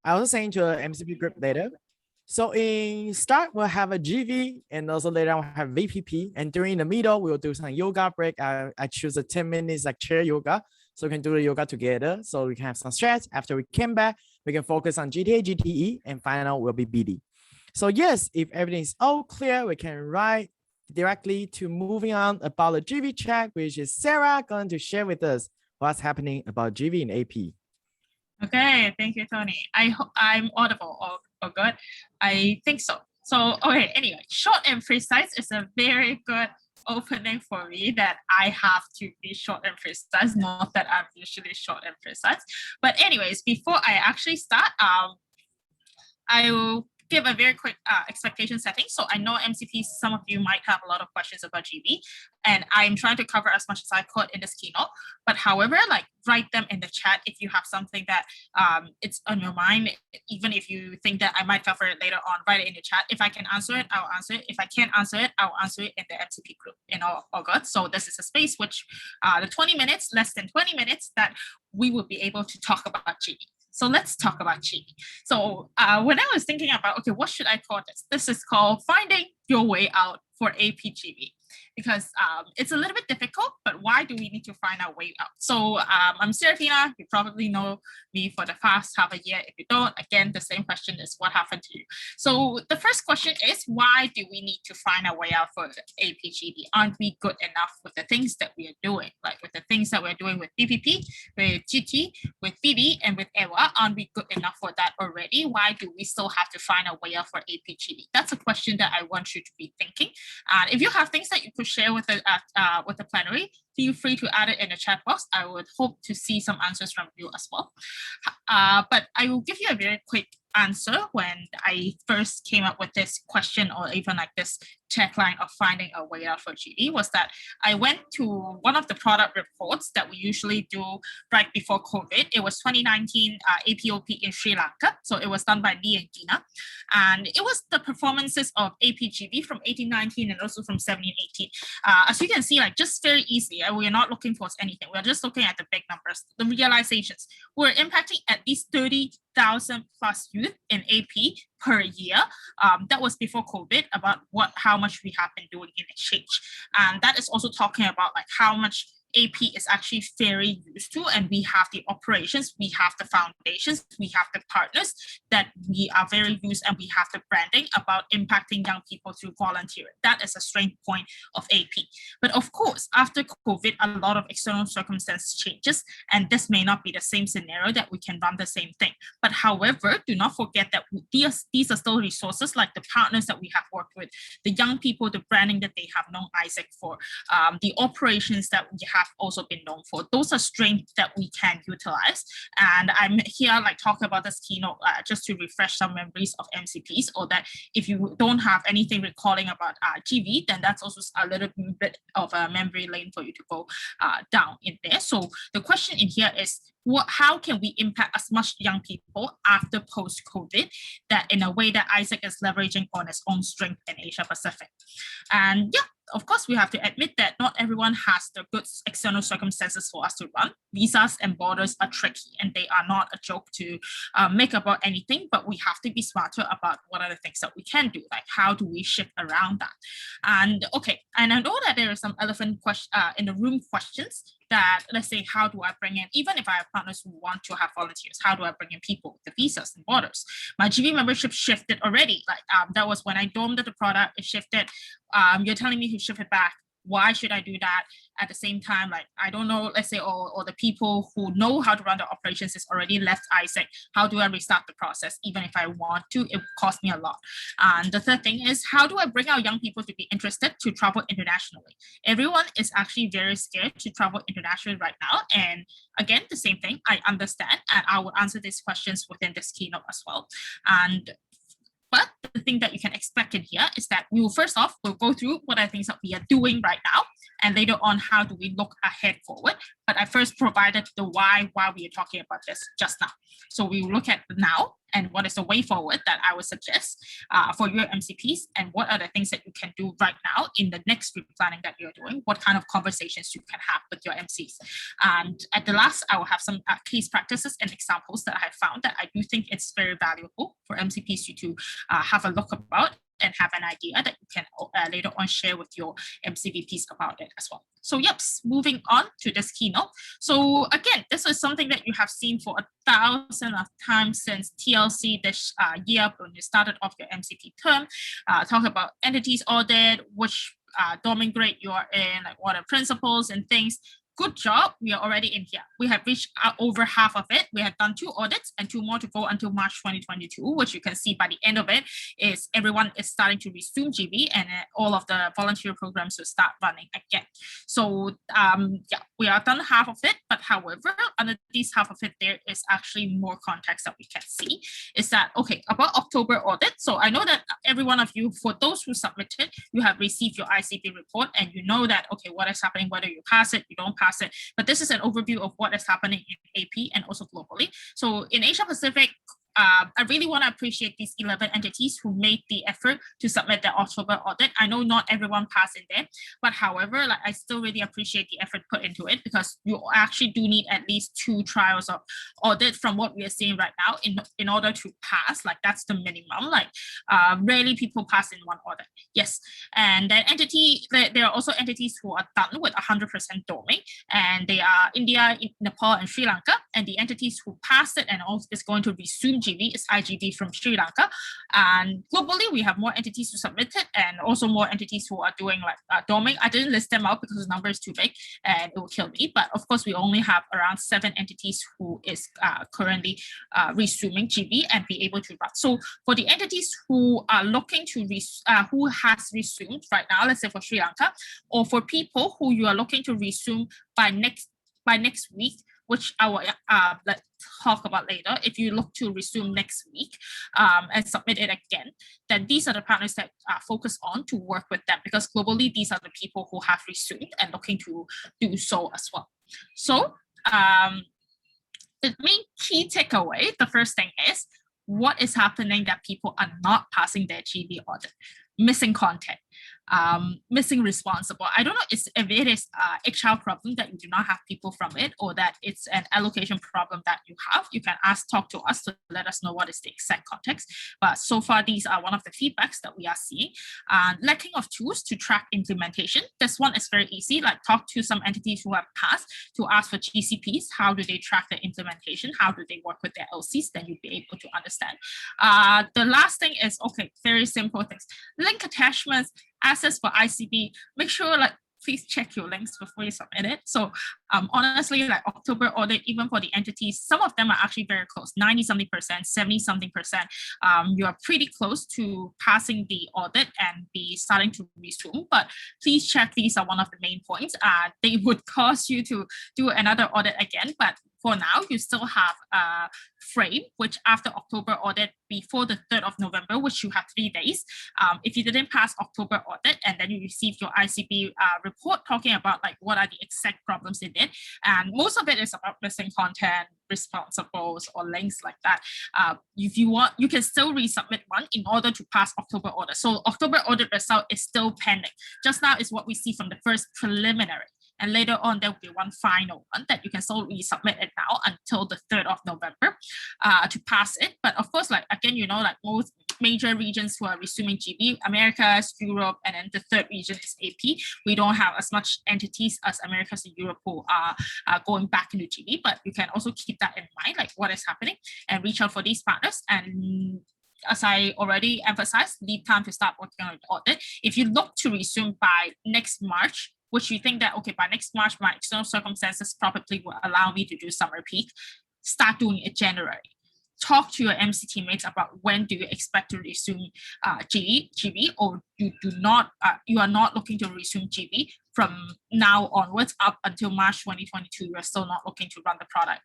I also send to a MCP group later. So in start, we'll have a GV, and also later on we'll have VPP. And during the middle, we'll do some yoga break. I choose a 10 minutes like chair yoga. So we can do the yoga together. So we can have some stretch. After we came back, we can focus on GTA, GTE, and final will be BD. So yes, if everything is all clear, we can write directly to moving on about the GV track, which is Sarah going to share with us what's happening about GV in AP. Okay, thank you, Tony. I hope I'm audible or good. I think so. So, okay, anyway, short and precise is a very good opening for me that I have to be short and precise, not that I'm usually short and precise. But anyways, before I actually start, I will give a very quick expectation setting. So I know MCP, some of you might have a lot of questions about GB, and I'm trying to cover as much as I could in this keynote. But however, like write them in the chat if you have something that it's on your mind. Even if you think that I might cover it later on, write it in the chat. If I can answer it, I'll answer it. If I can't answer it, I'll answer it in the MCP group in all good. So this is a space which the 20 minutes, less than 20 minutes that we will be able to talk about GB. So let's talk about GB. So when I was thinking about, okay, what should I call this? This is called Finding Your Way Out for AP GB, because it's a little bit difficult, but why do we need to find our way out? So I'm Serafina. You probably know me for the past half a year. If you don't, again, the same question is what happened to you? So the first question is, why do we need to find our way out for AP GB? Aren't we good enough with the things that we are doing? Like with the things that we're doing with BPP, with GT, with BB, and with EWA, aren't we good enough for that already? Why do we still have to find our way out for AP GB? That's a question that I want you to be thinking. And if you have things that you could share with the plenary, feel free to add it in the chat box. I would hope to see some answers from you as well. But I will give you a very quick answer when I first came up with this question, or even like this tagline of finding a way out for GB, was that I went to one of the product reports that we usually do right before COVID. It was 2019 APOP in Sri Lanka. So it was done by Lee and Gina. And it was the performances of APGB from 18-19 and also from 17-18. As you can see, like just very easily, we are not looking towards anything. We're just looking at the big numbers, the realizations. We're impacting at least 30,000 plus youth in AP per year. That was before COVID, about how much we have been doing in exchange. And that is also talking about like how much AP is actually very used to, and we have the operations, we have the foundations, we have the partners that we are very used, and we have the branding about impacting young people through volunteering. That is a strength point of AP. But of course, after COVID, a lot of external circumstances changes, and this may not be the same scenario that we can run the same thing. But however, do not forget that these are still resources like the partners that we have worked with, the young people, the branding that they have known Isaac for, the operations that we have also been known for. Those are strengths that we can utilize. And I'm here like talking about this keynote just to refresh some memories of MCPs, or that if you don't have anything recalling about GV, then that's also a little bit of a memory lane for you to go down in there. So the question in here is, how can we impact as much young people after post-COVID, that in a way that Isaac is leveraging on its own strength in Asia Pacific? And yeah, of course, we have to admit that not everyone has the good external circumstances for us to run. Visas and borders are tricky, and they are not a joke to make about anything, but we have to be smarter about what are the things that we can do, like how do we shift around that? And okay, and I know that there are some elephant in the room questions that, let's say, how do I bring in, even if I have partners who want to have volunteers, how do I bring in people with the visas and borders? My GB membership shifted already. Like that was when I domed the product, it shifted. You're telling me to shift it back. Why should I do that? At the same time, like, I don't know, let's say, or the people who know how to run the operations is already left Isaac. How do I restart the process? Even if I want to, it would cost me a lot. And the third thing is, how do I bring our young people to be interested to travel internationally? Everyone is actually very scared to travel internationally right now. And again, the same thing, I understand, and I will answer these questions within this keynote as well. But the thing that you can expect in here is that we will first off, we'll go through what are things that we are doing right now, and later on, how do we look ahead forward? But I first provided the why we are talking about this just now. So we will look at the now, and what is the way forward that I would suggest for your MCPs, and what are the things that you can do right now in the next group planning that you're doing, what kind of conversations you can have with your MCs. And at the last, I will have some case practices and examples that I have found that I do think it's very valuable for MCPs to have a look about and have an idea that you can later on share with your MCVPs about it as well. So yep, moving on to this keynote. So again, this is something that you have seen for 1,000 of times since TLC this year when you started off your MCP term. Talk about entities audit, which domain grade you are in, like what are principles and things. Good job, we are already in here. We have reached over half of it. We have done 2 audits and 2 more to go until March 2022, which you can see by the end of it is everyone is starting to resume GB and all of the volunteer programs will start running again. So yeah, we are done half of it, but however, under this half of it, there is actually more context that we can see. Is that, okay, about October audit. So I know that every one of you, for those who submitted, you have received your ICB report and you know that, okay, what is happening, whether you pass it, you don't pass it, but this is an overview of what is happening in AP and also globally. So in Asia Pacific, I really want to appreciate these 11 entities who made the effort to submit their October audit. I know not everyone passed in there, but however, like I still really appreciate the effort put into it because you actually do need at least 2 trials of audit from what we are seeing right now in order to pass. Like that's the minimum. Like rarely people pass in 1 audit. Yes, and then there are also entities who are done with 100% domain, and they are India, Nepal, and Sri Lanka. And the entities who passed it and also is going to resume GB is IGV from Sri Lanka. And globally, we have more entities who submitted and also more entities who are doing like domain. I didn't list them out because the number is too big and it will kill me. But of course, we only have around 7 entities who is currently resuming GB and be able to run. So for the entities who are looking to, who has resumed right now, let's say for Sri Lanka, or for people who you are looking to resume by next week, which I will let's talk about later. If you look to resume next week and submit it again, then these are the partners that focus on to work with them, because globally, these are the people who have resumed and looking to do so as well. So the main key takeaway, the first thing is, what is happening that people are not passing their GB audit? Missing content, missing responsible. I don't know if it is an HR problem that you do not have people from it, or that it's an allocation problem that you have. You can talk to us to let us know what is the exact context. But so far, these are one of the feedbacks that we are seeing. Lacking of tools to track implementation. This one is very easy. Like talk to some entities who have passed to ask for GCPs. How do they track the implementation? How do they work with their LCs? Then you'll be able to understand. The last thing is, okay, very simple things. Link attachments, access for ICB, make sure like please check your links before you submit it. So honestly, like October audit, even for the entities, some of them are actually very close, 90-something%, 70-something%. You are pretty close to passing the audit and be starting to resume, but please check, these are one of the main points. They would cause you to do another audit again, but for now, you still have a frame, which after October audit, before the 3rd of November, which you have 3 days. If you didn't pass October audit and then you receive your ICB report talking about like what are the exact problems they did, and most of it is about missing content, responsibles, or links like that. If you want, you can still resubmit one in order to pass October audit. So October audit result is still pending. Just now is what we see from the first preliminary. And later on, there will be one final one that you can still resubmit it now until the 3rd of November to pass it. But of course, like again, you know, like most major regions who are resuming GB, Americas, Europe, and then the 3rd region is AP. We don't have as much entities as Americas and Europe who are going back into GB, but you can also keep that in mind, like what is happening, and reach out for these partners. And as I already emphasized, lead time to start working on the audit. If you look to resume by next March, which you think that, okay, by next March, my external circumstances probably will allow me to do summer peak, start doing it January. Talk to your MC teammates about when do you expect to resume GB, or you are not looking to resume GB from now onwards up until March 2022. You're still not looking to run the product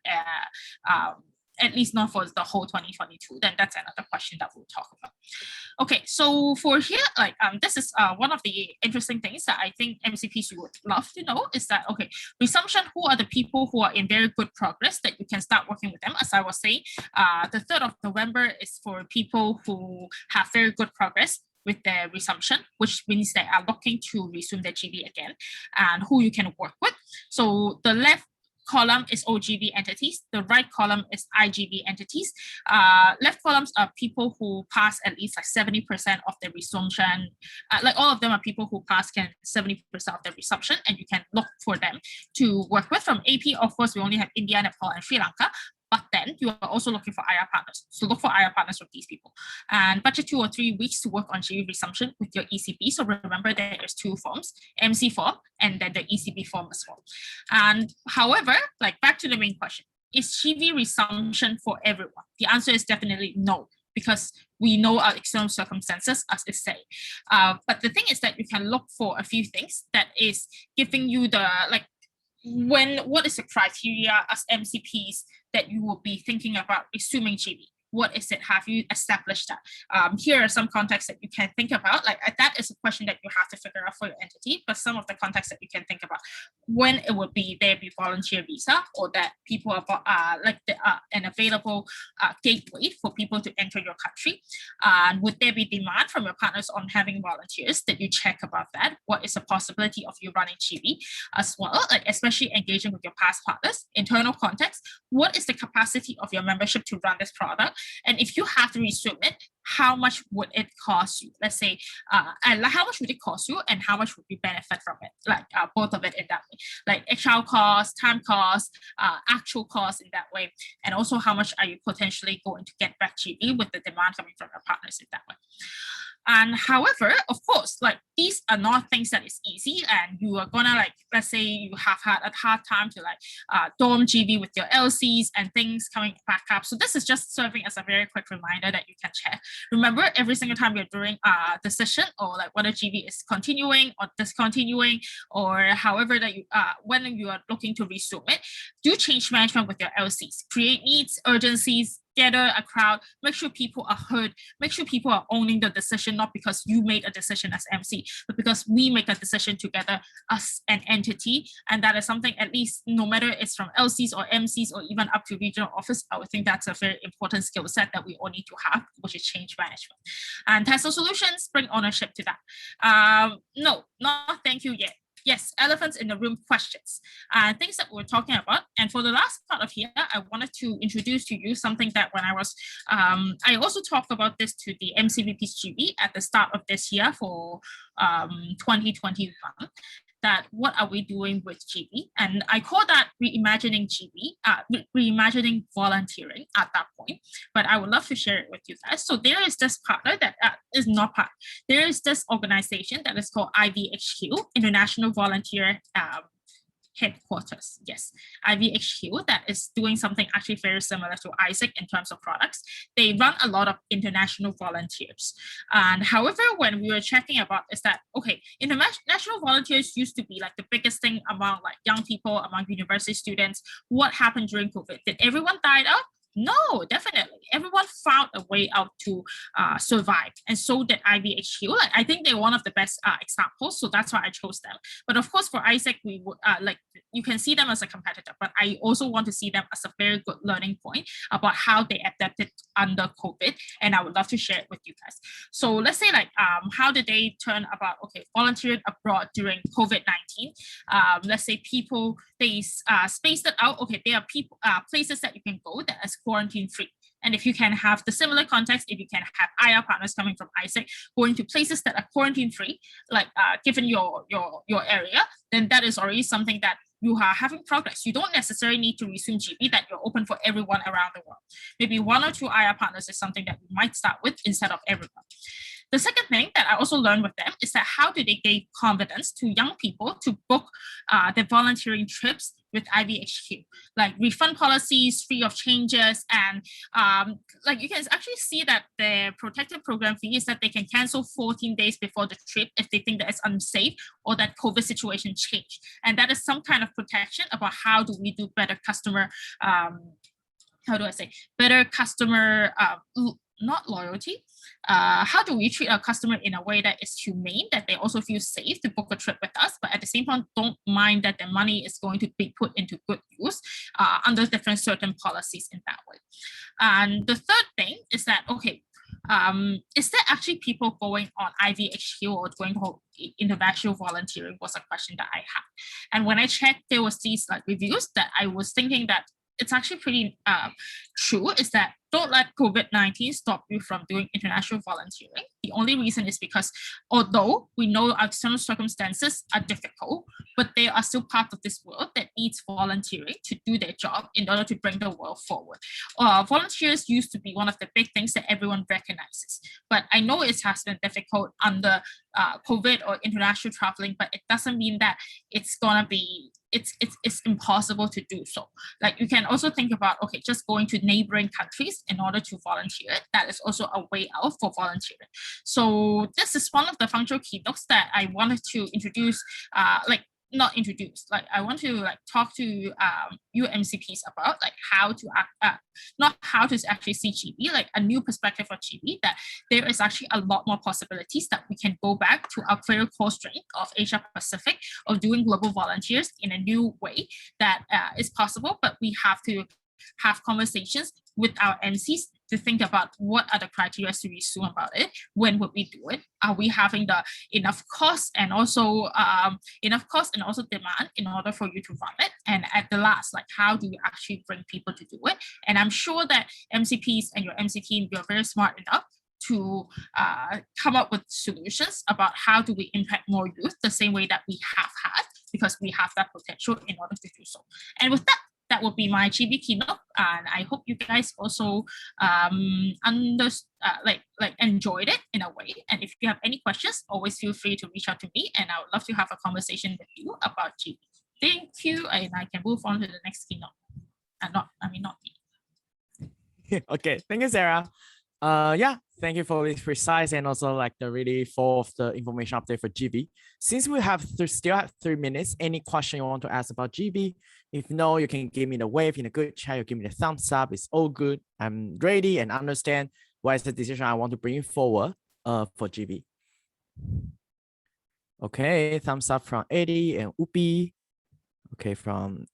at least not for the whole 2022, then that's another question that we'll talk about. Okay, so for here, like this is one of the interesting things that I think MCPs would love to know is that, okay, resumption, who are the people who are in very good progress that you can start working with them? As I was saying, the 3rd of November is for people who have very good progress with their resumption, which means they are looking to resume their GB again, and who you can work with. So the left column is OGB entities. The right column is IGB entities. Left columns are people who pass at least like 70% of the resumption. Like all of them are people who pass 70% of the resumption, and you can look for them to work with. From AP, of course, we only have India, Nepal, and Sri Lanka. But then you are also looking for IR partners. So look for IR partners with these people. And budget 2 or 3 weeks to work on GB resumption with your ECB. So remember there is 2 forms, MC form and then the ECB form as well. And however, like back to the main question, is GB resumption for everyone? The answer is definitely no, because we know our external circumstances, as it say. But the thing is that you can look for a few things that is giving you the, like, what is the criteria as MCPs that you will be thinking about resuming GB? What is it? Have you established that? Here are some contexts that you can think about. Like that is a question that you have to figure out for your entity, but some of the contexts that you can think about: when it will be there be volunteer visa, or that people are an available gateway for people to enter your country. And would there be demand from your partners on having volunteers that you check about that? What is the possibility of you running GB as well? Like especially engaging with your past partners, internal context. What is the capacity of your membership to run this product? And if you have to resume it, how much would it cost you? Let's say, and how much would it cost you, and how much would you benefit from it? Like both of it in that way, like actual cost, time cost, actual cost in that way, and also how much are you potentially going to get back GB with the demand coming from your partners in that way. And however, of course, like these are not things that is easy, and you are gonna, like, let's say you have had a hard time to like dorm GB with your LCs and things coming back up. So this is just serving as a very quick reminder that you can check. Remember, every single time you're doing a decision, or like whether GB is continuing or discontinuing, or however that you when you are looking to resume it, do change management with your LCs. Create needs, urgencies, gather a crowd, make sure people are heard, make sure people are owning the decision, not because you made a decision as MC, but because we make a decision together as an entity. And that is something, at least no matter it's from LCs or MCs or even up to regional office, I would think that's a very important skill set that we all need to have, which is change management. And Tesla Solutions bring ownership to that. No, not thank you yet. Yes, elephants in the room questions, things that we're talking about. And for the last part of here, I wanted to introduce to you something that when I was, I also talked about this to the MCVP's GB at the start of this year for 2021, that what are we doing with GB? And I call that reimagining GB, reimagining volunteering at that point. But I would love to share it with you guys. So there is this partner that is not part. There is this organization that is called IVHQ, International Volunteer Headquarters. Yes, IVHQ, that is doing something actually very similar to ISAC in terms of products. They run a lot of international volunteers. And however, when we were checking about is that, okay, international volunteers used to be like the biggest thing among like young people, among university students. What happened during COVID? Did everyone die out? No, definitely. Everyone found a way out to survive. And so did IVHQ. Like, I think they're one of the best examples. So that's why I chose them. But of course, for ISAC, we would like, you can see them as a competitor, but I also want to see them as a very good learning point about how they adapted under COVID. And I would love to share it with you guys. So let's say like, how did they turn about, okay, volunteering abroad during COVID-19? Let's say people, they spaced it out. Okay, there are people, places that you can go that is quarantine free. And if you can have the similar context, if you can have IR partners coming from ISAC, going to places that are quarantine free, like given your area, then that is already something that you are having progress. You don't necessarily need to resume GB, that you're open for everyone around the world. Maybe 1 or 2 IR partners is something that we might start with instead of everyone. The second thing that I also learned with them is that how do they give confidence to young people to book their volunteering trips with IVHQ, like refund policies, free of changes, and like you can actually see that the protected program fee is that they can cancel 14 days before the trip if they think that it's unsafe or that COVID situation changed. And that is some kind of protection about how do we do better customer how do I say, better customer, not loyalty. How do we treat our customer in a way that is humane, that they also feel safe to book a trip with us, but at the same time don't mind that their money is going to be put into good use under different certain policies in that way. And the third thing is that, okay, is there actually people going on IVHQ or going to international volunteering was a question that I had. And when I checked, there was these like reviews that I was thinking that it's actually pretty true, is that don't let COVID-19 stop you from doing international volunteering. The only reason is because although we know our external circumstances are difficult, but they are still part of this world that needs volunteering to do their job in order to bring the world forward. Volunteers used to be one of the big things that everyone recognizes, but I know it has been difficult under COVID or international traveling, but it doesn't mean that it's gonna be it's impossible to do so. Like you can also think about, okay, just going to neighboring countries in order to volunteer. That is also a way out for volunteering. So this is one of the functional keynotes that I wanted to introduce, not introduce, like I want to like talk to you MCPs about like how to not how to actually see GB, like a new perspective for GB, that there is actually a lot more possibilities that we can go back to our very core strength of Asia Pacific of doing global volunteers in a new way that is possible, but we have to have conversations with our MCs to think about what are the criteria to resume about it, when would we do it, are we having the enough cost and also demand in order for you to run it, and at the last, like how do you actually bring people to do it. And I'm sure that MCPs and your MC team, you're very smart enough to come up with solutions about how do we impact more youth the same way that we have had, because we have that potential in order to do so. And with that, that would be my GB keynote, and I hope you guys also enjoyed it in a way. And if you have any questions, always feel free to reach out to me, and I would love to have a conversation with you about GB. Thank you, and I can move on to the next keynote. Not me. Okay, thank you, Sarah. Yeah, thank you for this precise and also like the really full of the information update for GB. Since we have still have 3 minutes, any question you want to ask about GB? If no, you can give me the wave in a good chat. You give me the thumbs up. It's all good. I'm ready and understand what is the decision I want to bring forward for GB. Okay, thumbs up from Eddie and Upi. Okay, from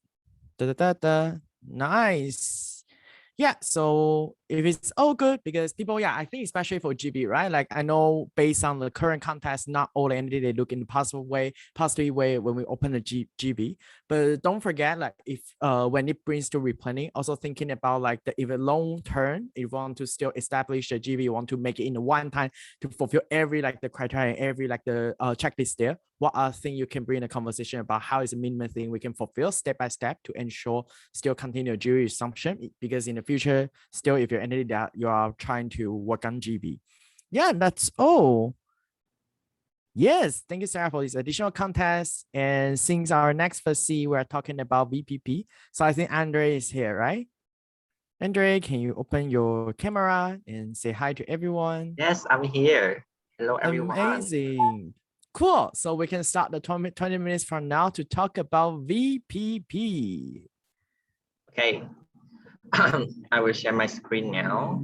nice. Yeah, so if it's all good, because people, yeah, I think especially for GB, right? Like I know based on the current context, not all the entity they look in the positive way when we open the GB. But don't forget, like if when it brings to replanning, also thinking about like the even long term, if you want to still establish the GB, you want to make it in one time to fulfill every like the criteria, every like the checklist there. What are things you can bring a conversation about how is the minimum thing we can fulfill step by step to ensure still continue GB resumption, because in the future, still if you're entity that you are trying to work on GB. Yeah, that's all. Yes, thank you, Sarah, for this additional context. And since our next first C, we're talking about VPP. So I think Andre is here, right? Andre, can you open your camera and say hi to everyone? Yes, I'm here. Hello, everyone. Amazing. Cool. So we can start the 20 minutes from now to talk about VPP. Okay. I will share my screen now.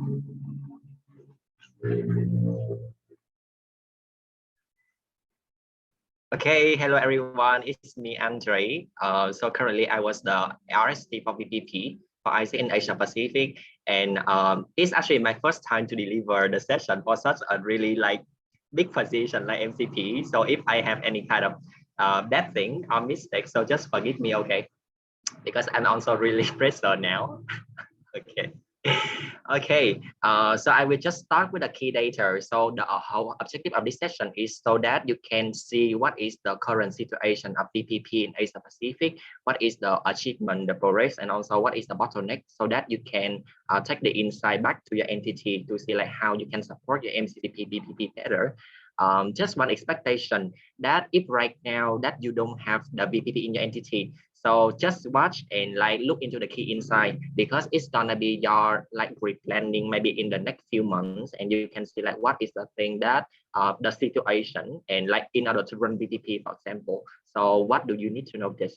Okay, hello everyone. It's me, Andre. So currently I was the RST for VPP for IC in Asia Pacific, and it's actually my first time to deliver the session for such a really like big position like MCP. So if I have any kind of bad thing or mistake, so just forgive me, okay? Because I'm also really pressed now. Okay. Okay, so I will just start with the key data. So the whole objective of this session is so that you can see what is the current situation of VPP in Asia Pacific, what is the achievement, the progress, and also what is the bottleneck, so that you can take the insight back to your entity to see like how you can support your MCP VPP better. Just one expectation that if right now that you don't have the VPP in your entity, so just watch and like look into the key insight, because it's gonna be your like replanning maybe in the next few months, and you can see like what is the thing that the situation, and like in order to run VPP, for example. So what do you need to know this?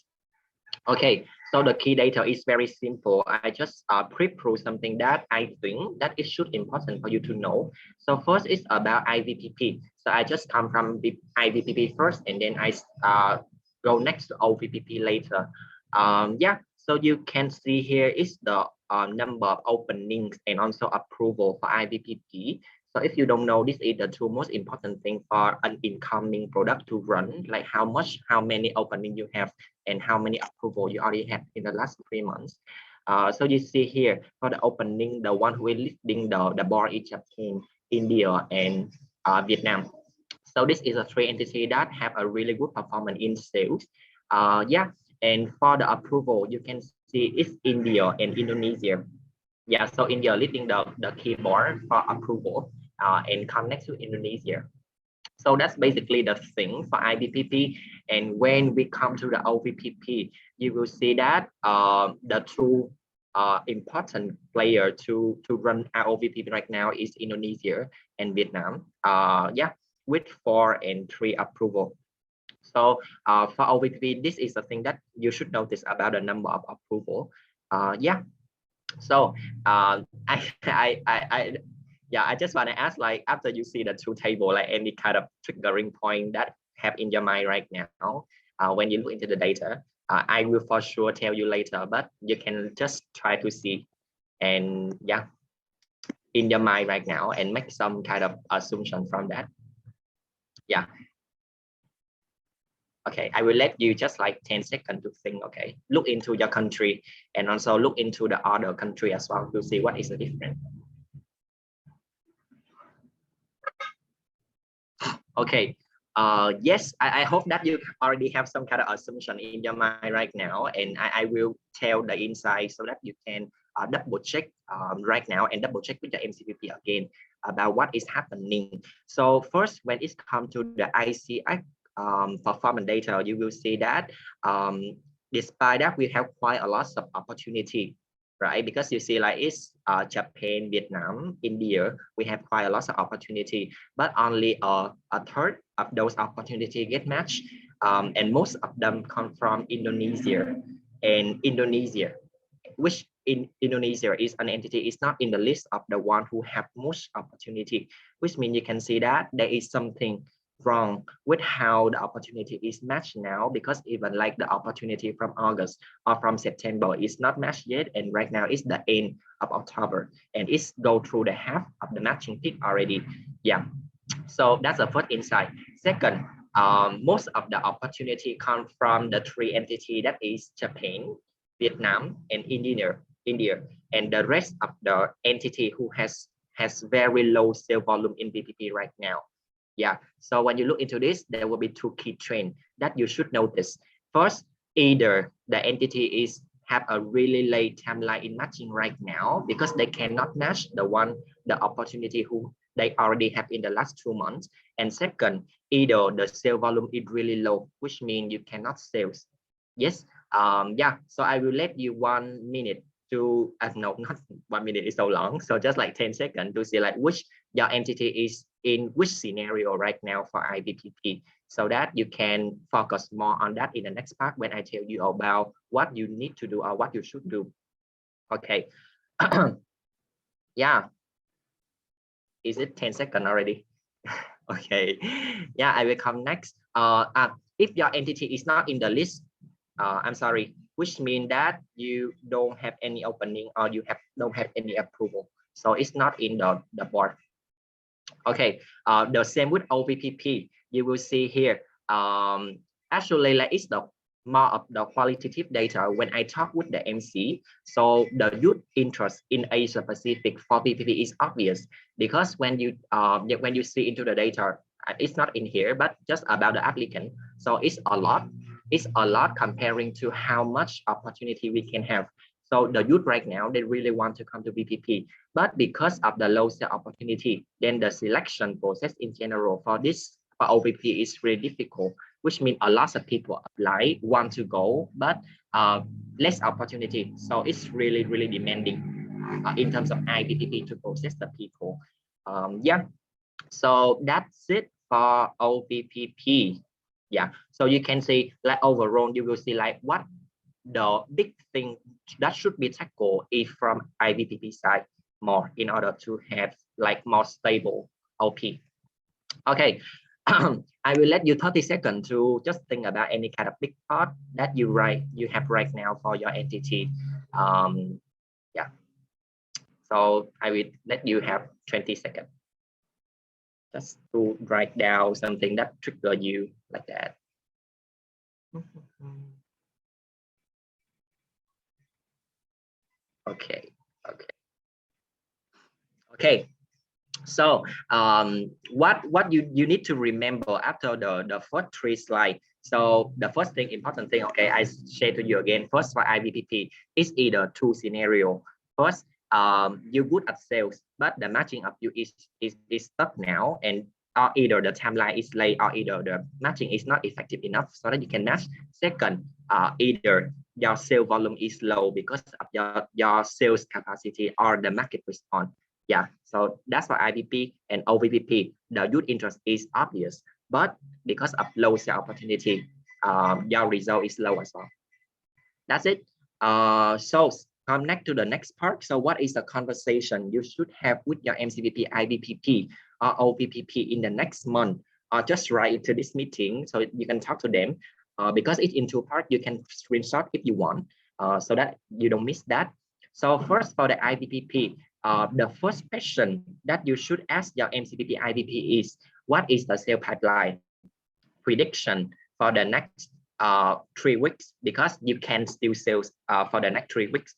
Okay, so the key data is very simple. I just pre-prove something that I think that it should important for you to know. So first is about IVPP. So I just come from the IVPP first, and then I go next to OVPP later. Yeah, so you can see here is the number of openings and also approval for IVPP. So if you don't know, this is the two most important thing for an incoming product to run, like how many opening you have and how many approval you already have in the last 3 months. So you see here for the opening, the one who is listing the board is Japan, India, and Vietnam. So this is a 3 entity that have a really good performance in sales. Yeah, and for the approval, you can see it's India and Indonesia. Yeah, so India leading the keyboard for approval and come next to Indonesia. So that's basically the thing for IVPP. And when we come to the OVPP, you will see that the two important player to run OVPP right now is Indonesia and Vietnam. Yeah, with 4 and 3 approval. So for OVPP, this is the thing that you should notice about the number of approval. Yeah. So I just want to ask, like, after you see the two table, like any kind of triggering point that have in your mind right now, when you look into the data, I will for sure tell you later, but you can just try to see and yeah, in your mind right now and make some kind of assumption from that. Yeah. Okay, I will let you just like 10 seconds to think, okay? Look into your country and also look into the other country as well to see what is the difference. Okay, yes, I hope that you already have some kind of assumption in your mind right now, and I will tell the insight so that you can double check right now and double check with the MCPP again about what is happening. So first, when it comes to the ICI performance data, you will see that despite that we have quite a lot of opportunity, right? Because you see like it's Japan, Vietnam, India, we have quite a lot of opportunity, but only a third of those opportunity get matched. And most of them come from Indonesia, and Indonesia, which in Indonesia is an entity, is not in the list of the one who have most opportunity, which means you can see that there is something wrong with how the opportunity is matched now, because even like the opportunity from August or from September is not matched yet, and right now it's the end of October and it's go through the half of the matching peak already. Yeah, so that's the first insight. Second, most of the opportunity come from the 3 entity that is Japan, Vietnam, and India, and the rest of the entity who has very low sale volume in BPP right now. Yeah, so when you look into this, there will be 2 key trends that you should notice. First, either the entity is have a really late timeline in matching right now because they cannot match the opportunity who they already have in the last 2 months. And second, either the sale volume is really low, which means you cannot sell. Yes, yeah, so I will let you 1 minute to, no, not 1 minute is so long. So just like 10 seconds to see like which your entity is in which scenario right now for IVPP, so that you can focus more on that in the next part when I tell you about what you need to do or what you should do. Okay. Yeah. Is it 10 seconds already? Okay. Yeah, I will come next. If your entity is not in the list, I'm sorry, which means that you don't have any opening or you don't have any approval. So it's not in the board. Okay, the same with OVPP. You will see here, actually like it's the more of the qualitative data when I talk with the MC. So the youth interest in Asia Pacific for VPP is obvious, because when you see into the data, it's not in here, but just about the applicant. So it's a lot. It's a lot comparing to how much opportunity we can have. So the youth right now, they really want to come to BPP, but because of the low sale opportunity, then the selection process in general for this for OVP is really difficult, which means a lot of people apply, want to go, but less opportunity. So it's really, really demanding in terms of IBPP to process the people. Yeah, so that's it for OVPP. Yeah, so you can see like overall, you will see like what the big thing that should be tackled is from IBPP side more in order to have like more stable OP. Okay, I will let you 30 seconds to just think about any kind of big part that you have right now for your entity. Yeah, so I will let you have 20 seconds just to write down something that trigger you like that. Okay. So what you need to remember after the first 3 slides. So the first thing, important thing, okay, I share to you again. First, for IBPP is either 2 scenario. First, you're good at sales, but the matching of you is stuck now, and either the timeline is late or either the matching is not effective enough so that you can match. Second, either your sales volume is low because of your sales capacity or the market response. Yeah, so that's for IBP and OVPP. The youth interest is obvious, but because of low sales opportunity, your result is low as well. That's it. So connect to the next part. So what is the conversation you should have with your MCPP, IBPP, or OVPP in the next month? Just write into this meeting so you can talk to them. Because it's in 2 parts, you can screenshot if you want, so that you don't miss that. So first, for the IBPP, the first question that you should ask your MCPP IBP is, what is the sales pipeline prediction for the next 3 weeks? Because you can still sales for the next 3 weeks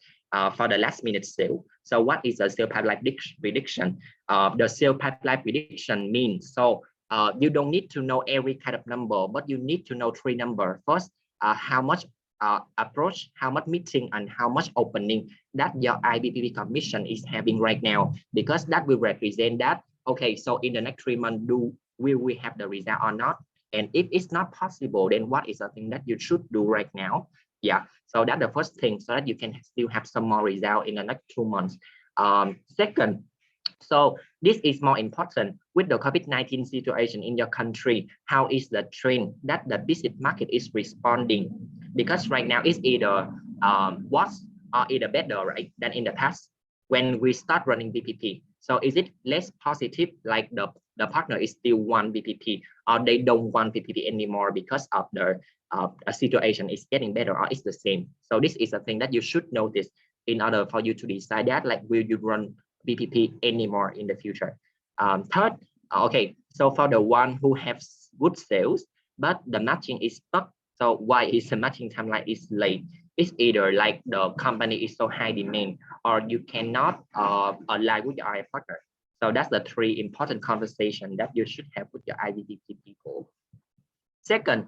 for the last minute sale. So what is the sales pipeline prediction? The sales pipeline prediction means, so you don't need to know every kind of number, but you need to know 3 numbers. First, how much approach, how much meeting, and how much opening that your IBPP commission is having right now, because that will represent that, okay, so in the next 3 months, will we have the result or not? And if it's not possible, then what is the thing that you should do right now? Yeah, so that's the first thing, so that you can still have some more result in the next 2 months. Second, so this is more important with the COVID-19 situation in your country. How is the trend that the business market is responding? Because right now it's either worse or either better, right, than in the past when we start running BPP. So is it less positive, like the partner is still want BPP, or they don't want BPP anymore because of the situation is getting better, or it's the same? So this is a thing that you should notice in order for you to decide that, like, will you run BPP anymore in the future? Third, okay, so for the one who have good sales, but the matching is stuck. So why is the matching timeline is late? It's either like the company is so high demand, or you cannot align with your partner. So that's the 3 important conversations that you should have with your IBPP people. Second,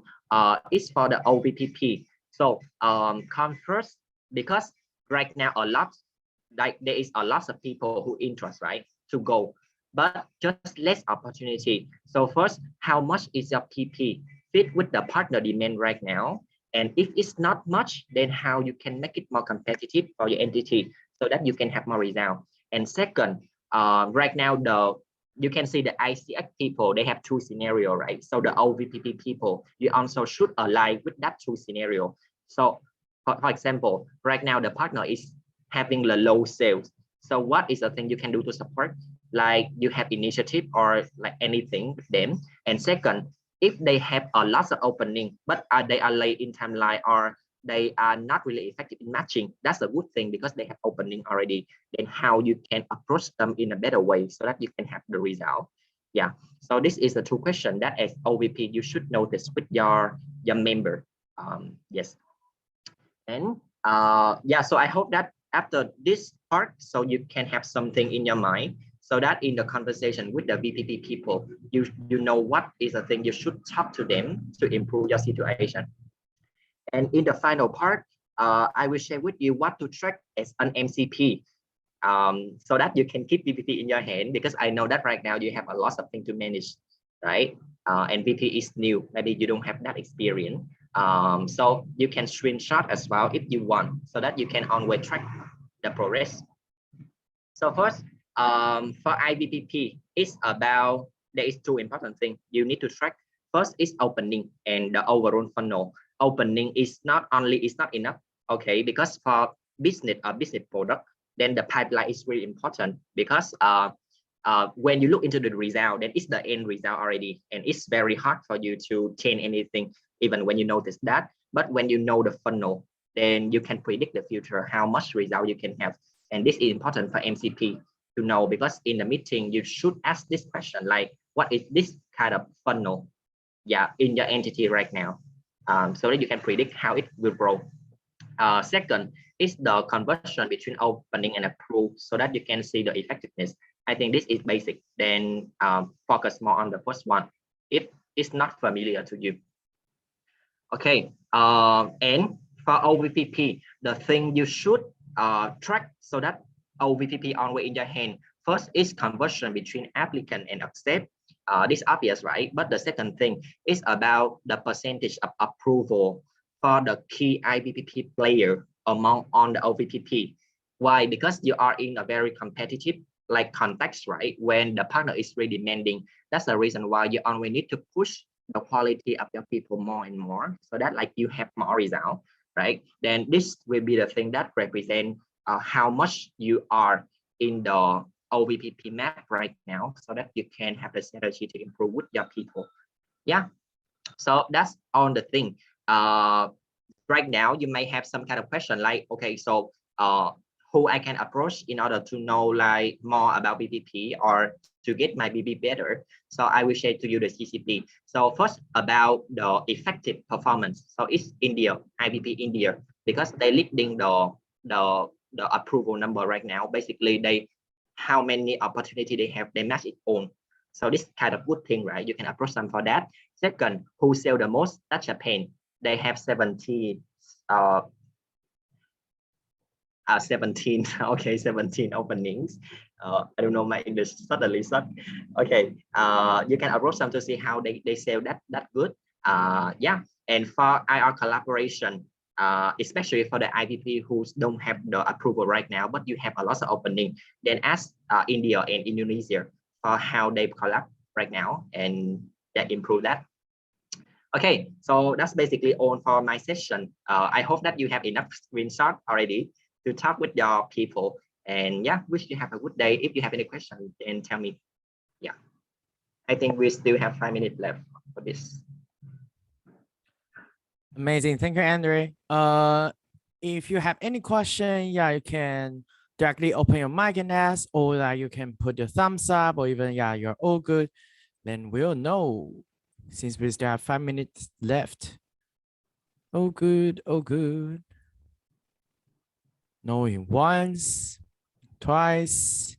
is for the OVPP. So come first, because right now there is a lot of people who interest, right, to go, but just less opportunity. So first, how much is your PP fit with the partner demand right now? And if it's not much, then how you can make it more competitive for your entity so that you can have more result. And second, right now you can see the ICX people, they have 2 scenarios, right? So the OVPP people, you also should align with that 2 scenario. So for example, right now the partner is having the low sales. So what is the thing you can do to support? Like you have initiative or like anything with them. And second, if they have a lot of opening, but they are late in timeline, or they are not really effective in matching, that's a good thing because they have opening already. Then how you can approach them in a better way so that you can have the result. Yeah, so this is the 2 questions that as OVP you should notice with your member. Yes, and yeah, so I hope that after this part, so you can have something in your mind, so that in the conversation with the VPP people, you know what is the thing you should talk to them to improve your situation. And in the final part, I will share with you what to track as an MCP, so that you can keep VPP in your hand, because I know that right now you have a lot of things to manage, right? And VP is new, maybe you don't have that experience. So you can screenshot as well if you want, so that you can always track the progress. So first, for IBPP, it's about, there is 2 important things you need to track. First is opening and the overall funnel. Opening is not enough. Okay, because for business or business product, then the pipeline is really important because when you look into the result, then it's the end result already, and it's very hard for you to change anything, even when you notice that. But when you know the funnel, then you can predict the future, how much result you can have. And this is important for MCP to know, because in the meeting, you should ask this question, like, what is this kind of funnel, yeah, in your entity right now, so that you can predict how it will grow. Second is the conversion between opening and approve, so that you can see the effectiveness. I think this is basic. Then focus more on the first one if it's not familiar to you. Okay, and for OVPP, the thing you should track so that OVPP always in your hand. First is conversion between applicant and accept. This obvious, right? But the second thing is about the percentage of approval for the key IBPP player among on the OVPP. Why? Because you are in a very competitive like context, right? When the partner is really demanding, that's the reason why you always need to push the quality of your people more and more, so that like you have more result, right? Then this will be the thing that represent how much you are in the OVPP map right now, so that you can have the strategy to improve with your people. Yeah, so that's on the thing. Right now you may have some kind of question like, okay, so who I can approach in order to know like more about BPP or to get my BB better. So I will share to you the CCP. So first about the effective performance. So it's India, IBP India, because they leading the approval number right now. Basically they, how many opportunity they have, they match it on. So this kind of good thing, right? You can approach them for that. Second, who sell the most? That's Japan. They have 17 okay, 17 openings. I don't know my English suddenly suck. Okay, you can approach them to see how they sell that good. Yeah, and for IR collaboration, especially for the IVP who don't have the approval right now, but you have a lot of opening, then ask India and Indonesia for how they collab right now and that improve that. Okay, so that's basically all for my session. I hope that you have enough screenshot already to talk with your people. And yeah, wish you have a good day. If you have any questions, then tell me. Yeah, I think we still have 5 minutes left for this. Amazing. Thank you, Andre. If you have any question, yeah, you can directly open your mic and ask, or like you can put your thumbs up, or even, yeah, you're all good. Then we'll know, since we still have 5 minutes left. Oh, good. Oh, good. Knowing once, twice.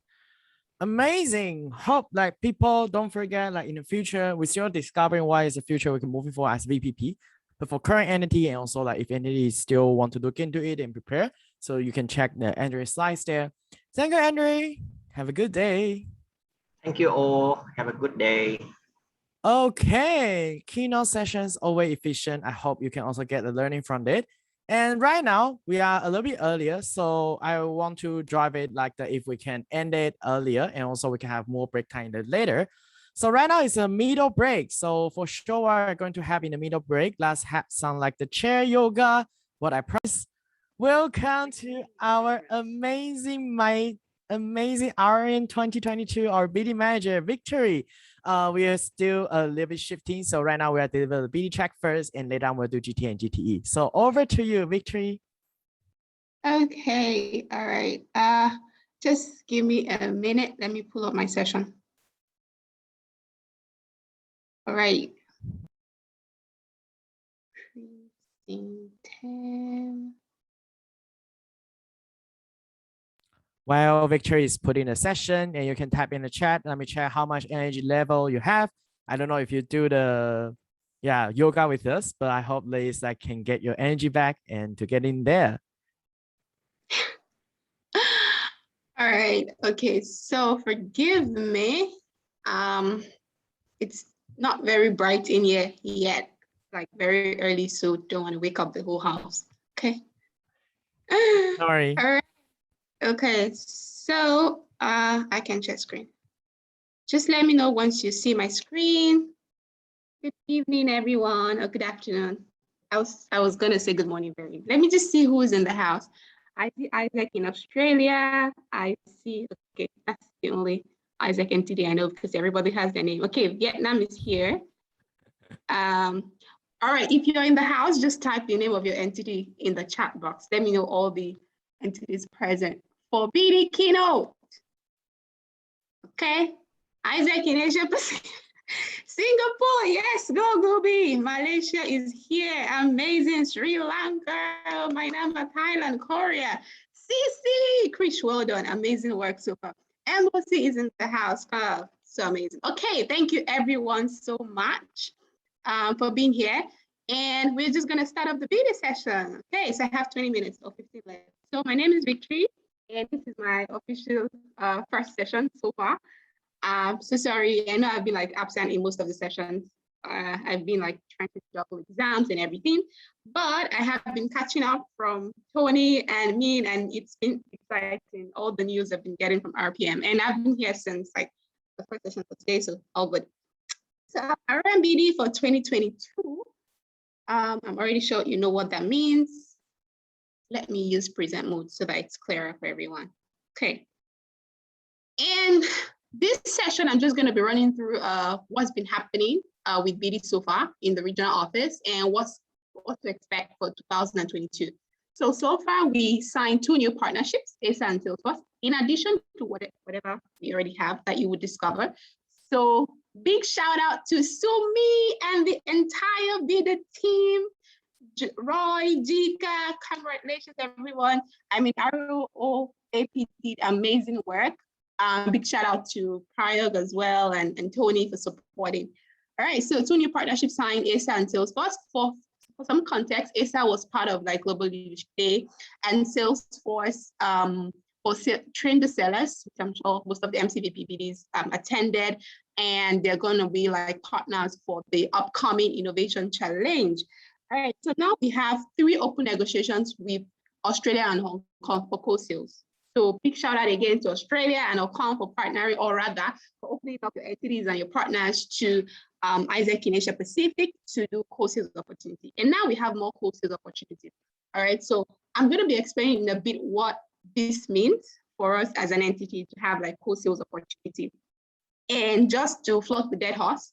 Amazing. Hope like people don't forget, like in the future, we're still discovering what is the future we can move forward as VPP. But for current entity, and also like if entity still want to look into it and prepare, so you can check the Andre slides there. Thank you, Andre. Have a good day. Thank you all. Have a good day. Okay, keynote sessions always efficient. I hope you can also get the learning from it. And right now we are a little bit earlier, so I want to drive it like that if we can end it earlier, and also we can have more break time later. So right now it's a middle break. So for sure we're going to have in the middle break, let's have some like the chair yoga. What I press. Welcome to our amazing RN 2022, our BD manager, Victory. We are still a little bit shifting. So right now we are delivering the BD track first, and later on we'll do GT and GTE. So over to you, Victory. Okay, all right. Just give me a minute. Let me pull up my session. All right. 10. While Victory is putting a session, and you can type in the chat, let me check how much energy level you have. I don't know if you do the yoga with us, but I hope ladies that can get your energy back and to get in there. All right. Okay. So forgive me. It's not very bright in here yet, like very early, so don't want to wake up the whole house. Okay. Sorry. All right. Okay. So I can share screen. Just let me know once you see my screen. Good evening, everyone, or good afternoon. I was gonna say good morning, Barry. Let me just see who is in the house. I see Isaac in Australia. I see, okay, that's the only Isaac entity I know because everybody has their name. Okay, Vietnam is here. All right, if you're in the house, just type the name of your entity in the chat box. Let me know all the entities present for BD Keynote. Okay, Isaac in Asia Pacific. Singapore, yes, go B. Malaysia is here, amazing. Sri Lanka, Myanmar, Thailand, Korea. CC, Krish, well done, amazing work so far. Embassy is in the house, so amazing. Okay, thank you everyone so much for being here. And we're just gonna start up the video session. Okay, so I have 20 minutes or 15 minutes. So my name is Victory, and this is my official first session so far. So sorry, I know I've been like absent in most of the sessions. I've been like trying to juggle exams and everything, but I have been catching up from Tony and me, and it's been exciting, all the news I've been getting from RPM. And I've been here since like the first session for today, so all good. So RMBD for 2022, I'm already sure you know what that means. Let me use present mode so that it's clearer for everyone. Okay. And this session, I'm just going to be running through what's been happening with BD so far in the regional office and what to expect for 2022. So far, we signed 2 new partnerships, ASA and Salesforce, in addition to whatever we already have that you would discover. So big shout out to Sumi and the entire BD team. Roy, Jika, congratulations, everyone. I mean, ROAP did amazing work. Big shout out to Prayog as well and Tony for supporting. All right, so 2 new partnerships signed, ASA and Salesforce. For some context, ASA was part of like Global Leadership Day, and Salesforce trained the sellers, which I'm sure most of the MCVP BDs attended, and they're going to be like partners for the upcoming Innovation Challenge. All right, so now we have 3 open negotiations with Australia and Hong Kong for co-sales. So big shout out again to Australia and Hong Kong for partnering, or rather for opening up your entities and your partners to Isaac in Asia Pacific to do co-sales opportunity. And now we have more co-sales opportunities. All right, so I'm going to be explaining in a bit what this means for us as an entity to have like co-sales opportunity. And just to flog the dead horse,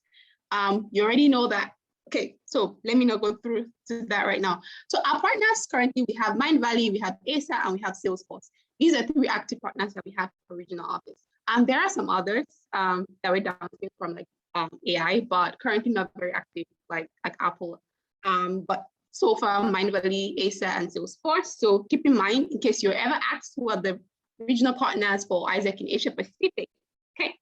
you already know that. Okay, so let me not go through to that right now. So our partners currently, we have Mindvalley, we have ASA, and we have Salesforce. These are 3 active partners that we have for regional office. And there are some others that were downstairs from like AI, but currently not very active, like Apple. But so far, Mindvalley, ASA, and Salesforce. So keep in mind, in case you're ever asked who are the regional partners for Isaac in Asia Pacific. Okay,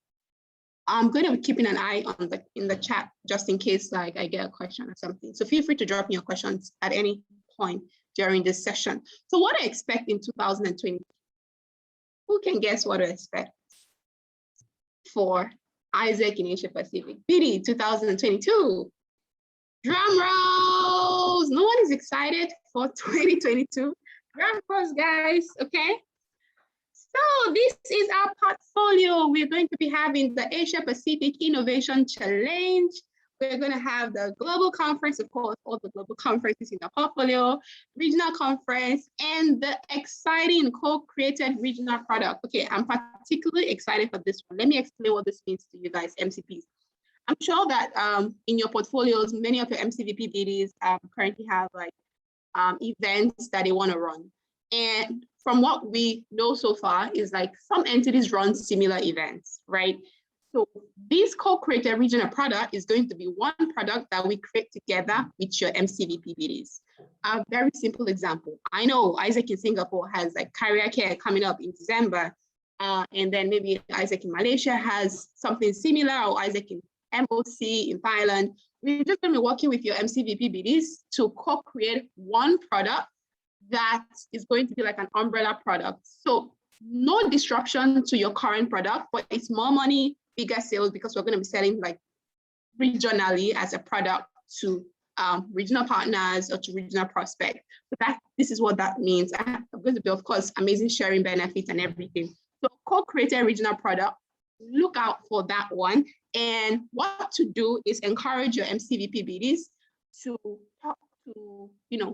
I'm going to be keeping an eye on in the chat just in case like I get a question or something. So feel free to drop me your questions at any point during this session. So what I expect in 2020. Who can guess what to expect for Isaac in Asia Pacific? BD 2022. Drum rolls. No one is excited for 2022. Drum rolls, guys. Okay. So this is our portfolio. We're going to be having the Asia Pacific Innovation Challenge. We're going to have the global conference, of course, all the global conferences in the portfolio, regional conference, and the exciting co-created regional product. Okay, I'm particularly excited for this one. Let me explain what this means to you guys, MCPs. I'm sure that in your portfolios, many of your MCVP BDs currently have like events that they want to run. And from what we know so far is like some entities run similar events, right? So this co-created regional product is going to be one product that we create together with your MCVP BDs. A very simple example. I know Isaac in Singapore has like career care coming up in December. And then maybe Isaac in Malaysia has something similar, or Isaac in MOC in Thailand. We're just going to be working with your MCVP BDs to co-create one product that is going to be like an umbrella product. So no disruption to your current product, but it's more money, bigger sales, because we're going to be selling like regionally as a product to regional partners or to regional prospects. So this is what that means. I'm going to be, of course, amazing sharing benefits and everything. So co-created regional product, look out for that one. And what to do is encourage your MCVP BDs to to,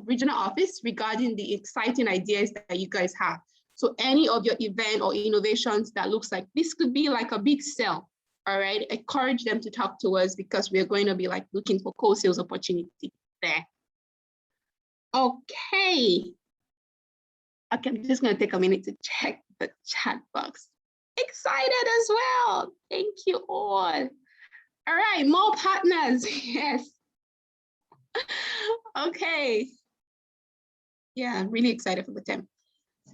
regional office regarding the exciting ideas that you guys have. So any of your event or innovations that looks like this could be like a big sell, all right? Encourage them to talk to us because we're going to be like looking for co-sales opportunity there. Okay. Okay, I'm just going to take a minute to check the chat box. Excited as well. Thank you all. All right, more partners. Yes. Okay. Yeah, I'm really excited for the team.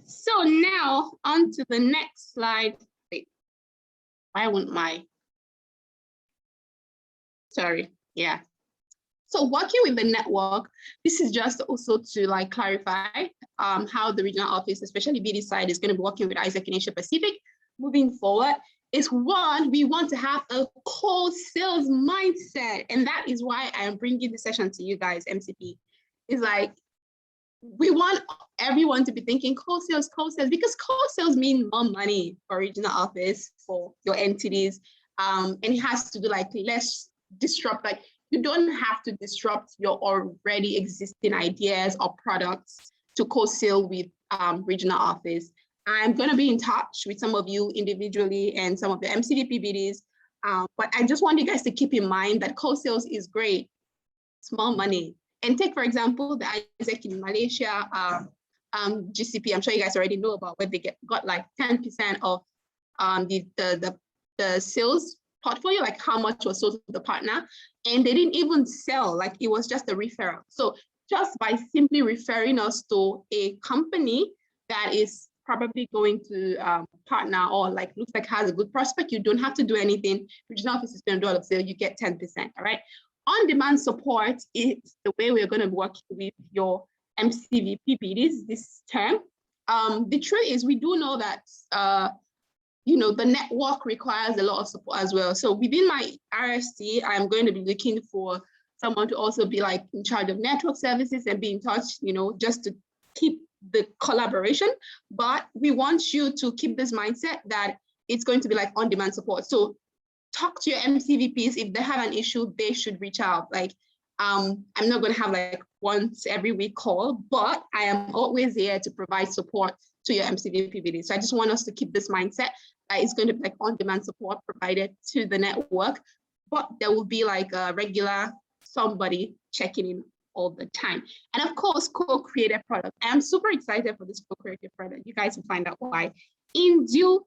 So now on to the next slide. Wait, why wouldn't my? Sorry, yeah. So working with the network, this is just also to like clarify how the regional office, especially BD side, is going to be working with Isaac in Asia Pacific moving forward. Is one, we want to have a co-sales mindset. And that is why I am bringing the session to you guys, MCP. Is like, we want everyone to be thinking co-sales, because co-sales mean more money for regional office, for your entities. And it has to do like less disrupt, like you don't have to disrupt your already existing ideas or products to co-sale with regional office. I'm going to be in touch with some of you individually and some of the MCDP BDs, but I just want you guys to keep in mind that co-sales is great, small money. And take, for example, the Isaac in Malaysia, GCP, I'm sure you guys already know about where they got like 10% of the sales portfolio, like how much was sold to the partner, and they didn't even sell, like it was just a referral. So just by simply referring us to a company that is probably going to partner or like looks like has a good prospect, you don't have to do anything. Regional office is going to do all of sale, you get 10%, all right? On-demand support is the way we're going to work with your MCVP BDs this term. The truth is we do know that the network requires a lot of support as well. So within my RST, I'm going to be looking for someone to also be like in charge of network services and be in touch, just to keep the collaboration. But we want you to keep this mindset that it's going to be like on-demand support. So talk to your MCVPs. If they have an issue, they should reach out. Like, I'm not going to have like once every week call, but I am always here to provide support to your MCVP BD. So I just want us to keep this mindset that it's going to be like on-demand support provided to the network, but there will be like a regular somebody checking in all the time. And of course, co-created product. I'm super excited for this co-created product. You guys will find out why in due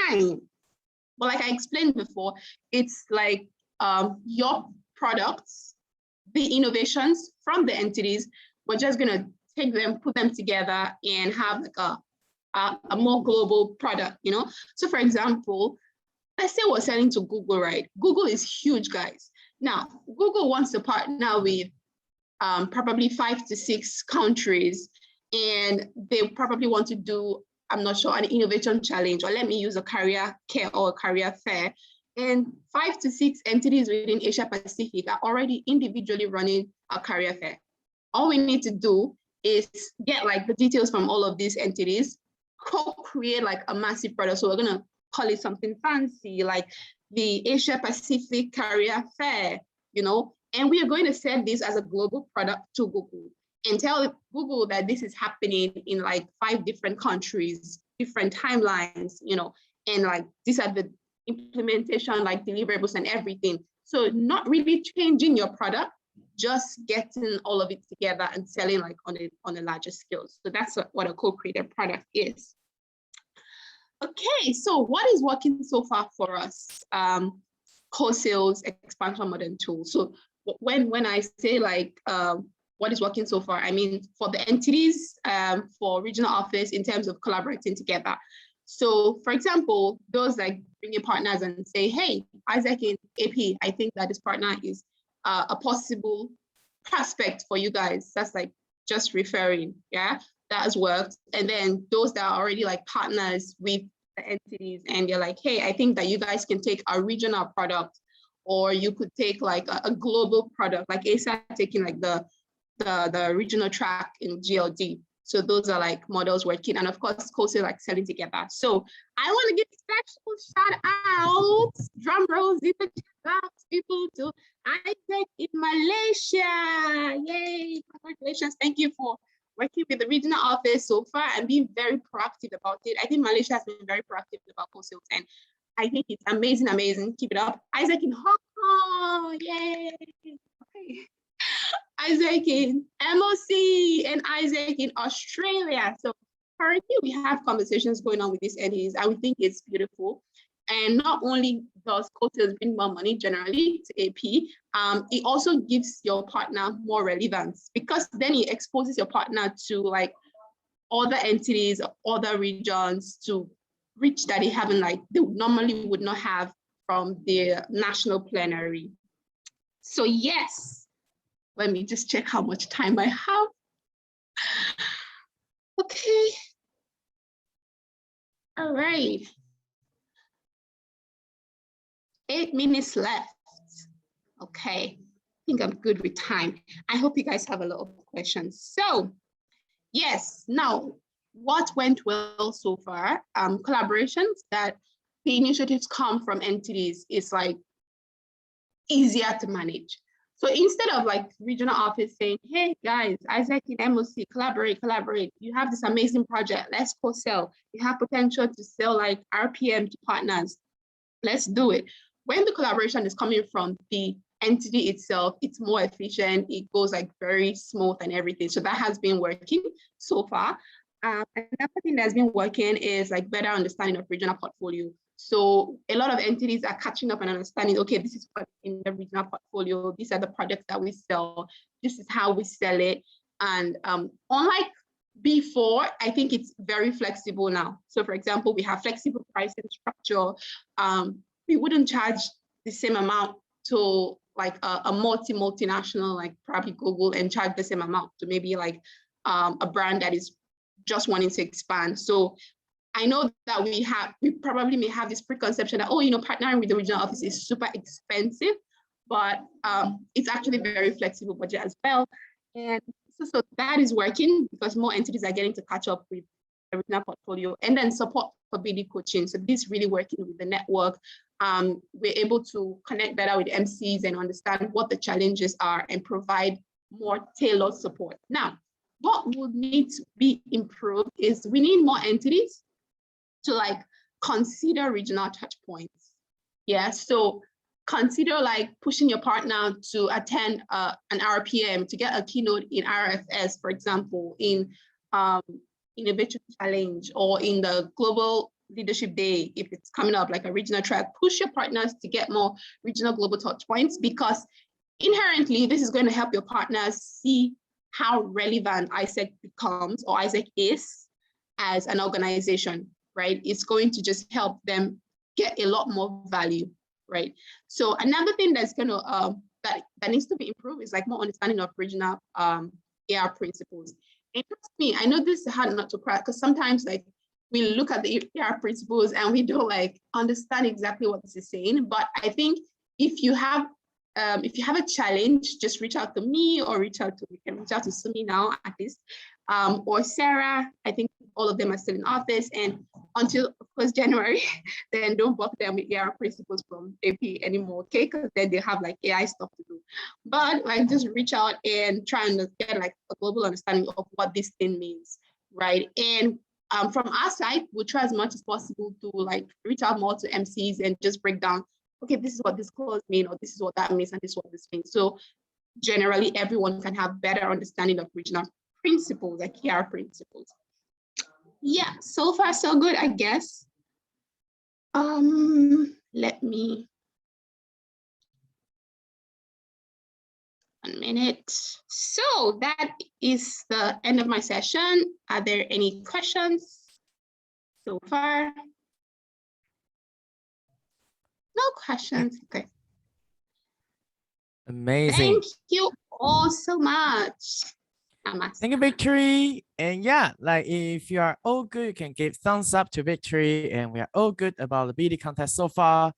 time. But like I explained before, it's like your products, the innovations from the entities, we're just gonna take them, put them together and have like a more global product, So for example, let's say we're selling to Google, right? Google is huge, guys. Now, Google wants to partner with probably 5 to 6 countries, and they probably want to do, I'm not sure, an innovation challenge, or let me use a career care or a career fair. And 5 to 6 entities within Asia Pacific are already individually running a career fair. All we need to do is get like the details from all of these entities, co-create like a massive product. So we're gonna call it something fancy, like the Asia Pacific Career Fair, and we are going to send this as a global product to Google and tell Google that this is happening in like 5 different countries, different timelines, and like these are the implementation, like deliverables and everything. So not really changing your product, just getting all of it together and selling like on a larger scale. So that's what a co-created product is. Okay, so what is working so far for us? Co-sales expansion modern tool. So when I say like what is working so far, I mean for the entities, for regional office in terms of collaborating together. So for example, those like bring in partners and say, hey, Isaac in AP, I think that this partner is a possible prospect for you guys. That's like just referring, yeah, that has worked. And then those that are already like partners with the entities and you're like, hey, I think that you guys can take a regional product, or you could take like a global product, like ASA taking like the regional track in GLD. So those are like models working, and of course, co-sale like selling together. So I want to give special shout outs, drum rolls, people to Isaac in Malaysia. Yay, congratulations. Thank you for working with the regional office so far and being very proactive about it. I think Malaysia has been very proactive about post-sales, and I think it's amazing, amazing. Keep it up. Isaac in Hong Kong, yay. Okay. Isaac in MOC and Isaac in Australia. So currently we have conversations going on with these entities, and we think it's beautiful. And not only does co-sales bring more money generally to AP, it also gives your partner more relevance, because then it exposes your partner to like other entities, other regions, to reach that they haven't, like they normally would not have from the national plenary. So yes, let me just check how much time I have. Okay. All right. 8 minutes left. Okay, I think I'm good with time. I hope you guys have a lot of questions. So yes, now what went well so far? Collaborations that the initiatives come from entities is like easier to manage. So instead of like regional office saying, hey guys, Isaac in MOC, collaborate. You have this amazing project, let's co-sell. You have potential to sell like RPM to partners. Let's do it. When the collaboration is coming from the entity itself, it's more efficient. It goes like very smooth and everything. So that has been working so far. Another thing that's been working is like better understanding of regional portfolio. So a lot of entities are catching up and understanding, okay, this is what's in the regional portfolio. These are the products that we sell. This is how we sell it. And unlike before, I think it's very flexible now. So for example, we have flexible pricing structure. We wouldn't charge the same amount to like a multinational, like probably Google, and charge the same amount to maybe like a brand that is just wanting to expand. So I know that we probably may have this preconception that, oh, you know, partnering with the regional office is super expensive, but it's actually very flexible budget as well. And so that is working because more entities are getting to catch up with the regional portfolio, and then support for BD coaching. So this really working with the network. We're able to connect better with MCs and understand what the challenges are and provide more tailored support. Now, what would need to be improved is we need more entities to like consider regional touch points. Yeah, so consider like pushing your partner to attend an RPM, to get a keynote in RFS, for example, in Innovation Challenge, or in the Global Leadership Day, if it's coming up like a regional track. Push your partners to get more regional global touch points, because inherently this is going to help your partners see how relevant ISEC becomes, or ISEC is, as an organization, right? It's going to just help them get a lot more value, right? So another thing that's going to that needs to be improved is like more understanding of regional AR principles. And trust me, I know this is hard not to crack, because sometimes like we look at the AR principles and we don't like understand exactly what this is saying. But I think if you have a challenge, just reach out to me, or you can reach out to Sumi now at least, or Sarah. I think all of them are still in office, and until of course January, then don't bug them with AR principles from AP anymore, okay? Because then they have like AI stuff to do. But like just reach out and try and get like a global understanding of what this thing means, right? And from our side, we'll try as much as possible to like reach out more to MCs and just break down, okay, this is what this clause means, or this is what that means, and this is what this means. So generally everyone can have better understanding of regional principles, like AR principles. Yeah, so far so good, I guess. Let me, 1 minute. So that is the end of my session. Are there any questions so far? No questions, okay. Amazing. Thank you all so much. Thank you, Victory. And yeah, like if you are all good, you can give thumbs up to Victory, and we are all good about the BD contest so far.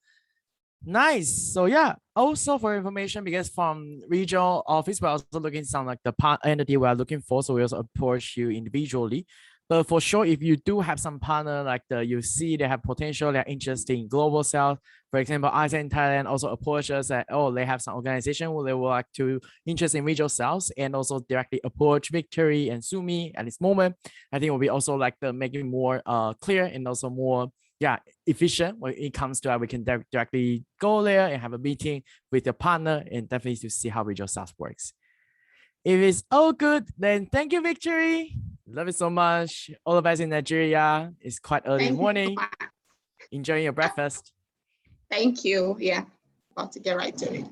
Nice. So yeah, also for information, because from regional office, we're also looking some like the part entity we are looking for. So we also approach you individually But for sure, if you do have some partner like you see they have potential, they're interested in global sales. For example, IGTA in Thailand also approach us that, oh, they have some organization where they would like to interest in regional sales and also directly approach Victory and Sumi at this moment. I think it will be also like the making more clear and also more efficient when it comes to we can directly go there and have a meeting with your partner and definitely to see how regional sales works. If it's all good, then thank you, Victory. Love it so much. All of us in Nigeria, it's quite early morning. Enjoying your breakfast. Thank you. Yeah, about to get right to it.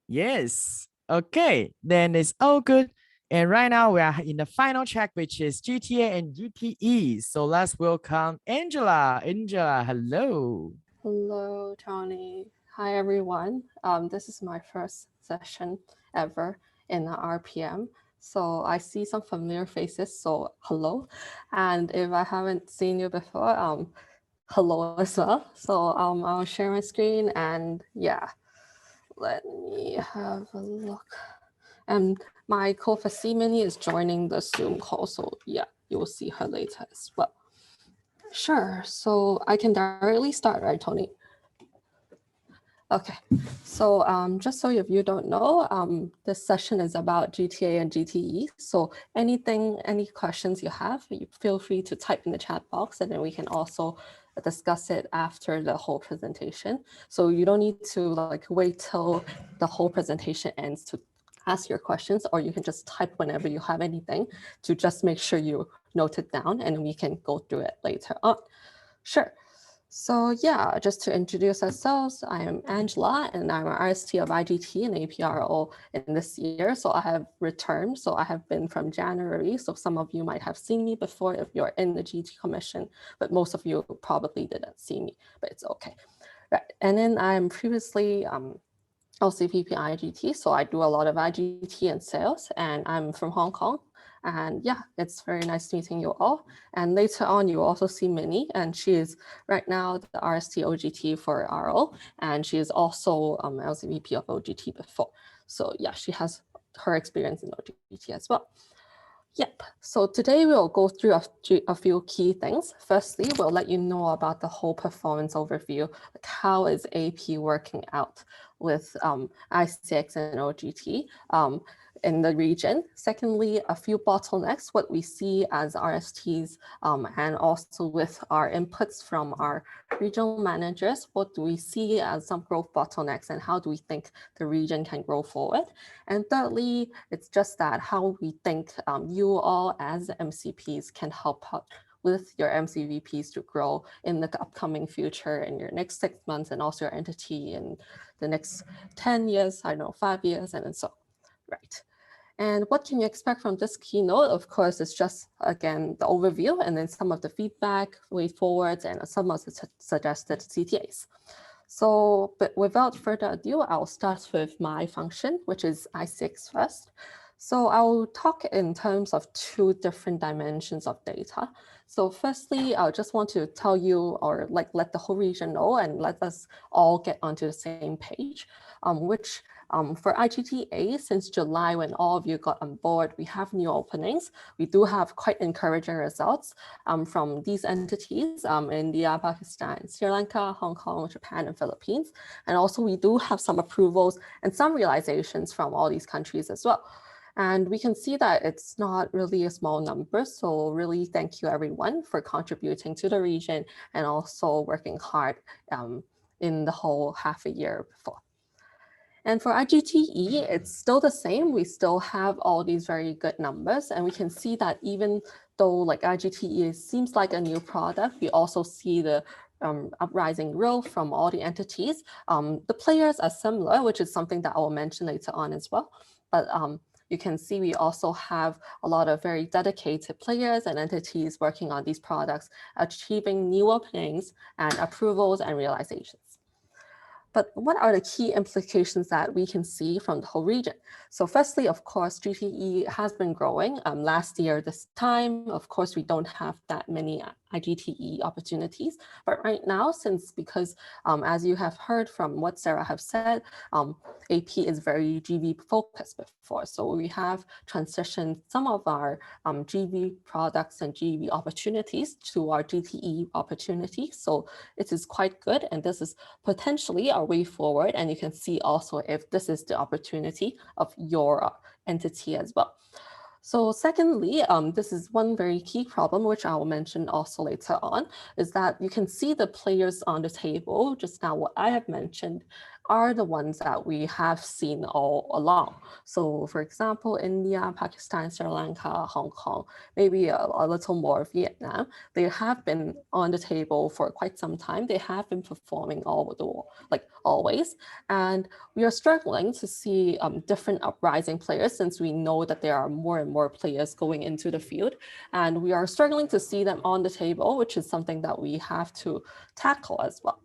Yes. Okay, then it's all good. And right now we are in the final check, which is GTA and GTE. So let's welcome Angela. Angela, hello. Hello, Tony. Hi, everyone. This is my first session ever in the RPM. So I see some familiar faces, so hello. And if I haven't seen you before, hello as well. So I'll share my screen and yeah, let me have a look. And my co-facilitator Mini is joining the Zoom call, so yeah, you will see her later as well. Sure, so I can directly start, right, Tony? Okay, so just so if you don't know, this session is about GTA and GTE. So any questions you have, you feel free to type in the chat box and then we can also discuss it after the whole presentation. So you don't need to like wait till the whole presentation ends to ask your questions, or you can just type whenever you have anything to just make sure you note it down and we can go through it later on. Sure. So yeah, just to introduce ourselves, I am Angela and I'm an RST of IGT and APRO in this year. So I have returned. So I have been from January. So some of you might have seen me before if you're in the GT Commission, but most of you probably didn't see me, but it's okay. Right. And then I'm previously LCPP IGT. So I do a lot of IGT and sales and I'm from Hong Kong. And yeah, it's very nice meeting you all. And later on, you also see Minnie, and she is right now the RST OGT for RO, and she is also LCVP of OGT before. So yeah, she has her experience in OGT as well. Yep, so today we'll go through a few key things. Firstly, we'll let you know about the whole performance overview, like how is AP working out with ICX and OGT in the region. Secondly, a few bottlenecks, what we see as RSTs, and also with our inputs from our regional managers, what do we see as some growth bottlenecks and how do we think the region can grow forward? And thirdly, it's just that how we think you all as MCPs can help out with your MCVPs to grow in the upcoming future in your next 6 months and also your entity in the next 10 years, I don't know, 5 years, and so, right. And what can you expect from this keynote? Of course, it's just, again, the overview and then some of the feedback, way forwards, and some of the suggested CTAs. So, but without further ado, I'll start with my function, which is I6 first. So I'll talk in terms of 2 different dimensions of data. So firstly, I just want to tell you or like let the whole region know and let us all get onto the same page, which for IGTA, since July, when all of you got on board, we have new openings. We do have quite encouraging results from these entities, India, Pakistan, Sri Lanka, Hong Kong, Japan, and Philippines. And also we do have some approvals and some realizations from all these countries as well. And we can see that it's not really a small number. So really thank you everyone for contributing to the region and also working hard in the whole half a year before. And for IGTE, it's still the same. We still have all these very good numbers. And we can see that even though like IGTE seems like a new product, we also see the uprising growth from all the entities. The players are similar, which is something that I will mention later on as well. But you can see we also have a lot of very dedicated players and entities working on these products, achieving new openings and approvals and realizations. But what are the key implications that we can see from the whole region? So firstly, of course, GTE has been growing. Last year, this time, of course, we don't have that many IGTE opportunities. But right now, because as you have heard from what Sarah have said, AP is very GV focused before. So we have transitioned some of our GV products and GV opportunities to our GTE opportunities. So it is quite good. And this is potentially our way forward. And you can see also if this is the opportunity of your entity as well. So secondly, this is one very key problem, which I will mention also later on, is that you can see the players on the table. Just now, what I have mentioned are the ones that we have seen all along. So for example, India, Pakistan, Sri Lanka, Hong Kong, maybe a little more Vietnam, they have been on the table for quite some time. They have been performing always. And we are struggling to see different uprising players, since we know that there are more and more players going into the field. And we are struggling to see them on the table, which is something that we have to tackle as well.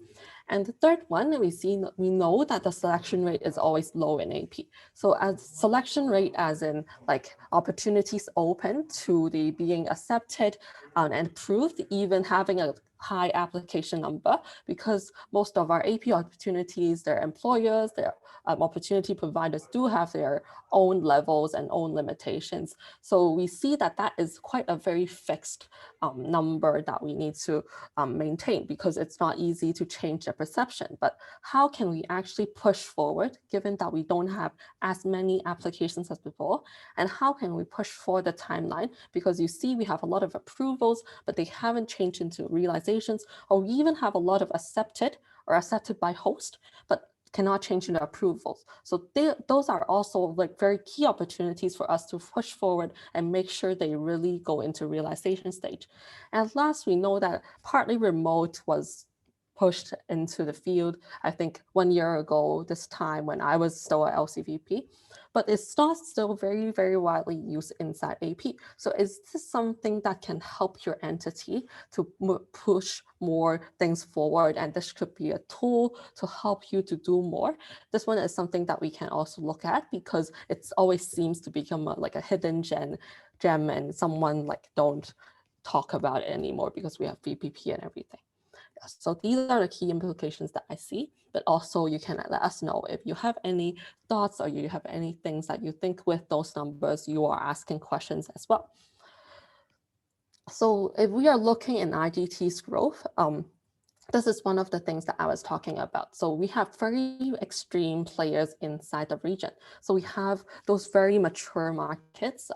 And the third one, we know that the selection rate is always low in AP. So as selection rate, as in like opportunities open to the being accepted and approved, even having a high application number, because most of our AP opportunities, their employers, their opportunity providers do have their own levels and own limitations. So we see that that is quite a very fixed number that we need to maintain, because it's not easy to change the perception. But how can we actually push forward, given that we don't have as many applications as before? And how can we push for the timeline? Because you see we have a lot of approvals, but they haven't changed into realizations, or we even have a lot of accepted by host, but cannot change into approvals. So those are also like very key opportunities for us to push forward and make sure they really go into realization stage. And last, we know that partly remote was pushed into the field, I think 1 year ago, this time when I was still at LCVP, but it's not still very, very widely used inside AP. So is this something that can help your entity to push more things forward? And this could be a tool to help you to do more. This one is something that we can also look at, because it always seems to become like a hidden gem and someone like don't talk about it anymore because we have VPP and everything. So these are the key implications that I see, but also you can let us know if you have any thoughts or you have any things that you think with those numbers, you are asking questions as well. So if we are looking in IGT's growth, this is one of the things that I was talking about. So we have very extreme players inside the region. So we have those very mature markets,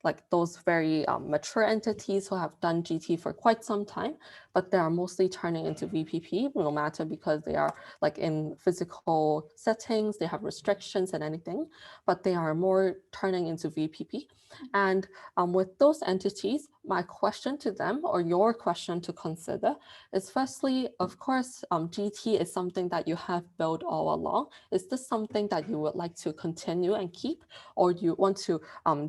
like those very mature entities who have done GT for quite some time, but they are mostly turning into VPP, no matter because they are like in physical settings, they have restrictions and anything, but they are more turning into VPP. And with those entities, my question to them, or your question to consider, is firstly, of course, GT is something that you have built all along. Is this something that you would like to continue and keep, or do you want to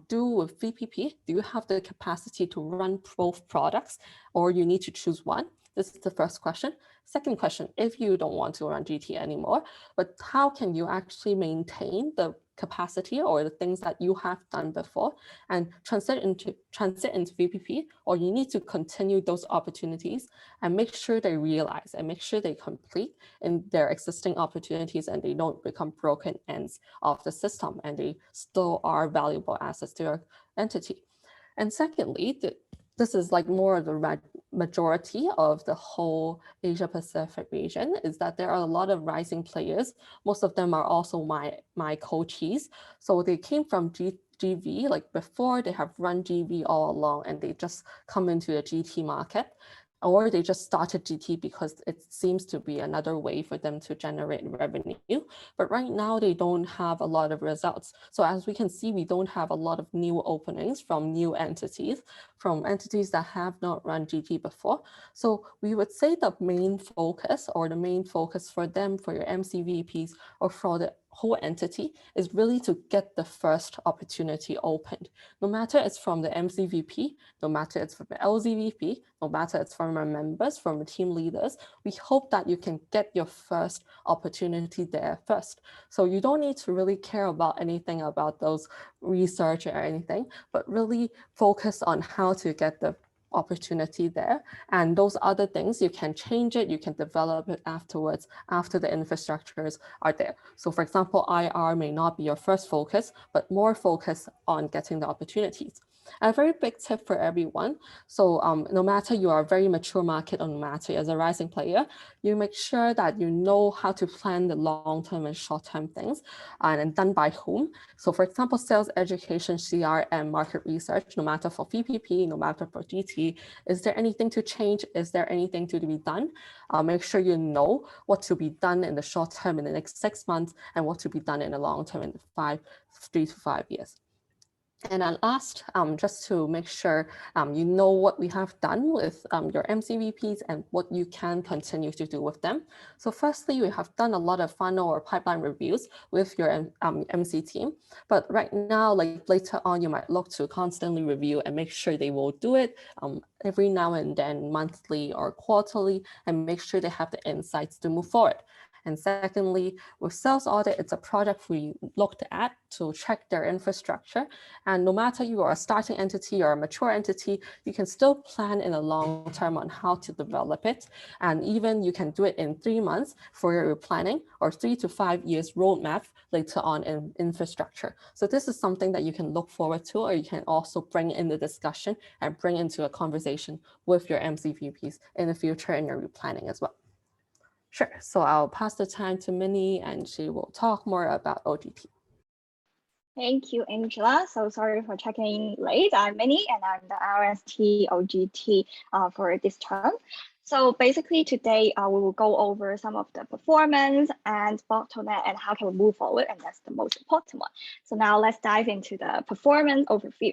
do with VPP? Do you have the capacity to run both products, or you need to choose one? This is the first question. Second question, if you don't want to run GT anymore, but how can you actually maintain the capacity or the things that you have done before and transit into VPP, or you need to continue those opportunities and make sure they realize and make sure they complete in their existing opportunities and they don't become broken ends of the system and they still are valuable assets to your entity. And secondly, this is like more of the majority of the whole Asia Pacific region, is that there are a lot of rising players. Most of them are also my coaches. So they came from GV, like before they have run GV all along and they just come into the GT market, or they just started GT because it seems to be another way for them to generate revenue. But right now they don't have a lot of results. So as we can see, we don't have a lot of new openings from new entities, from entities that have not run GT before. So we would say the main focus for them, for your MCVPs or for the whole entity, is really to get the first opportunity opened. No matter it's from the MCVP, no matter it's from the LZVP, no matter it's from our members, from the team leaders, we hope that you can get your first opportunity there first. So you don't need to really care about anything about those research or anything, but really focus on how to get the opportunity there. And those other things, you can change it, you can develop it afterwards, after the infrastructures are there. So for example, IR may not be your first focus, but more focus on getting the opportunities. A very big tip for everyone. So no matter you are a very mature market or no matter as a rising player, you make sure that you know how to plan the long-term and short-term things and done by whom. So for example, sales education, CRM, market research, no matter for VPP, no matter for GT, is there anything to change? Is there anything to be done? Make sure you know what to be done in the short term in the next 6 months and what to be done in the long term in the 3 to 5 years. And then last, just to make sure you know what we have done with your MCVPs and what you can continue to do with them. So firstly, we have done a lot of funnel or pipeline reviews with your MC team. But right now, like later on, you might look to constantly review and make sure they will do it every now and then, monthly or quarterly, and make sure they have the insights to move forward. And secondly, with sales audit, it's a project we looked at to check their infrastructure. And no matter you are a starting entity or a mature entity, you can still plan in the long term on how to develop it. And even you can do it in 3 months for your planning or 3 to 5 years roadmap later on in infrastructure. So this is something that you can look forward to, or you can also bring in the discussion and bring into a conversation with your MCVPs in the future in your replanning as well. Sure, so I'll pass the time to Minnie and she will talk more about OGT. Thank you, Angela. So sorry for checking in late. I'm Minnie and I'm the RST OGT for this term. So basically today we will go over some of the performance and bottleneck and how can we move forward, and that's the most important one. So now let's dive into the performance overview.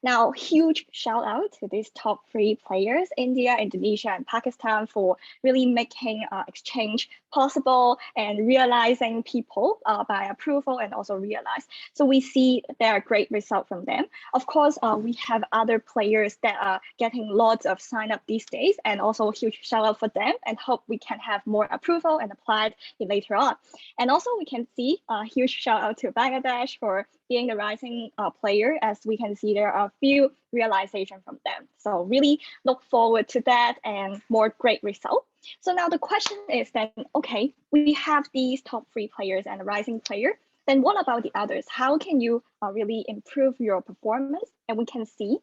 Now, huge shout out to these top 3 players, India, Indonesia, and Pakistan, for really making exchange possible and realizing people by approval and also realize. So we see there are great results from them. Of course, we have other players that are getting lots of sign up these days, and also a huge shout out for them, and hope we can have more approval and applied later on. And also we can see a huge shout out to Bangladesh for being the rising player. As we can see, there are a few realizations from them. So really look forward to that and more great results. So now the question is then, okay, we have these top 3 players and a rising player. Then what about the others? How can you really improve your performance? And we can see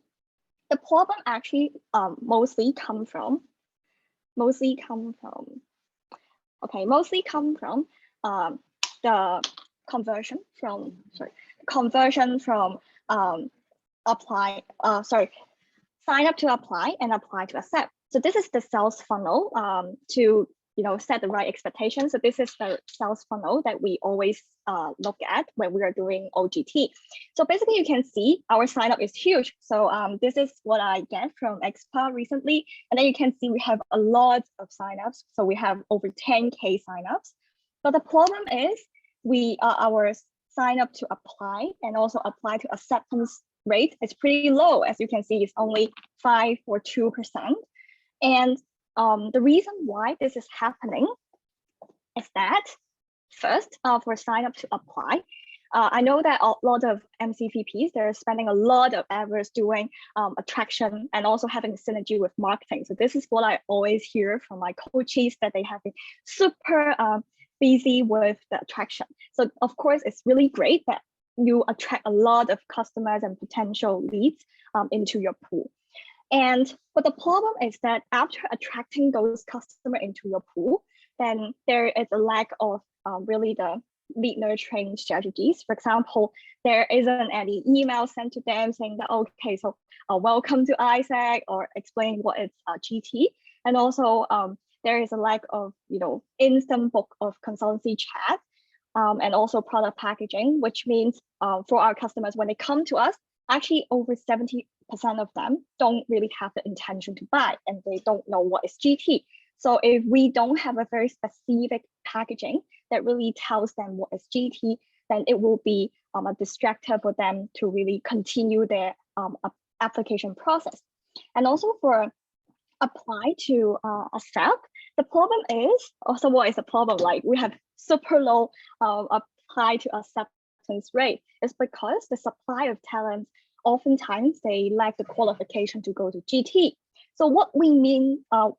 the problem actually mostly come from the conversion from sign up to apply and apply to accept. So this is the sales funnel to set the right expectations. So this is the sales funnel that we always look at when we are doing OGT. So basically you can see our sign up is huge. So this is what I get from Expa recently. And then you can see we have a lot of signups. So we have over 10K signups. But the problem is our sign up to apply and also apply to acceptance rate is pretty low. As you can see, it's only 5 or 2%. And the reason why this is happening is that first, for sign up to apply, I know that a lot of MCVPs, they're spending a lot of efforts doing attraction and also having synergy with marketing. So this is what I always hear from my coaches, that they have been super busy with the attraction. So of course, it's really great that you attract a lot of customers and potential leads into your pool. But the problem is that after attracting those customers into your pool, then there is a lack of really the lead nurturing strategies. For example, there isn't any email sent to them saying that, okay, so welcome to ISAC, or explain what is GT. And also there is a lack of instant book of consultancy chat and also product packaging, which means for our customers, when they come to us, actually over 70% of them don't really have the intention to buy, and they don't know what is GT. So if we don't have a very specific packaging that really tells them what is GT, then it will be a distractor for them to really continue their application process. And also for apply to accept, the problem is also, what is the problem? Like, we have super low apply to acceptance rate. It's because the supply of talent, oftentimes they lack the qualification to go to GT. So what we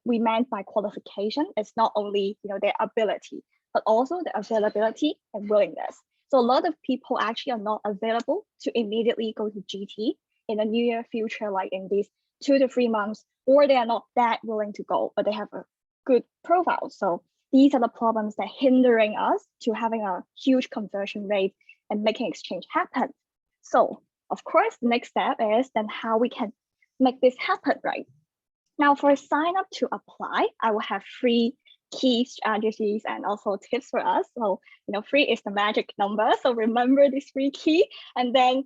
meant by qualification is not only their ability, but also the availability and willingness. So a lot of people actually are not available to immediately go to GT in the near future, like in these 2 to 3 months, or they are not that willing to go, but they have a good profile. So these are the problems that hindering us to having a huge conversion rate and making exchange happen. So of course, the next step is then how we can make this happen, right? Now for sign up to apply, I will have 3 key strategies and also tips for us. So 3 is the magic number, so remember these 3 key, and then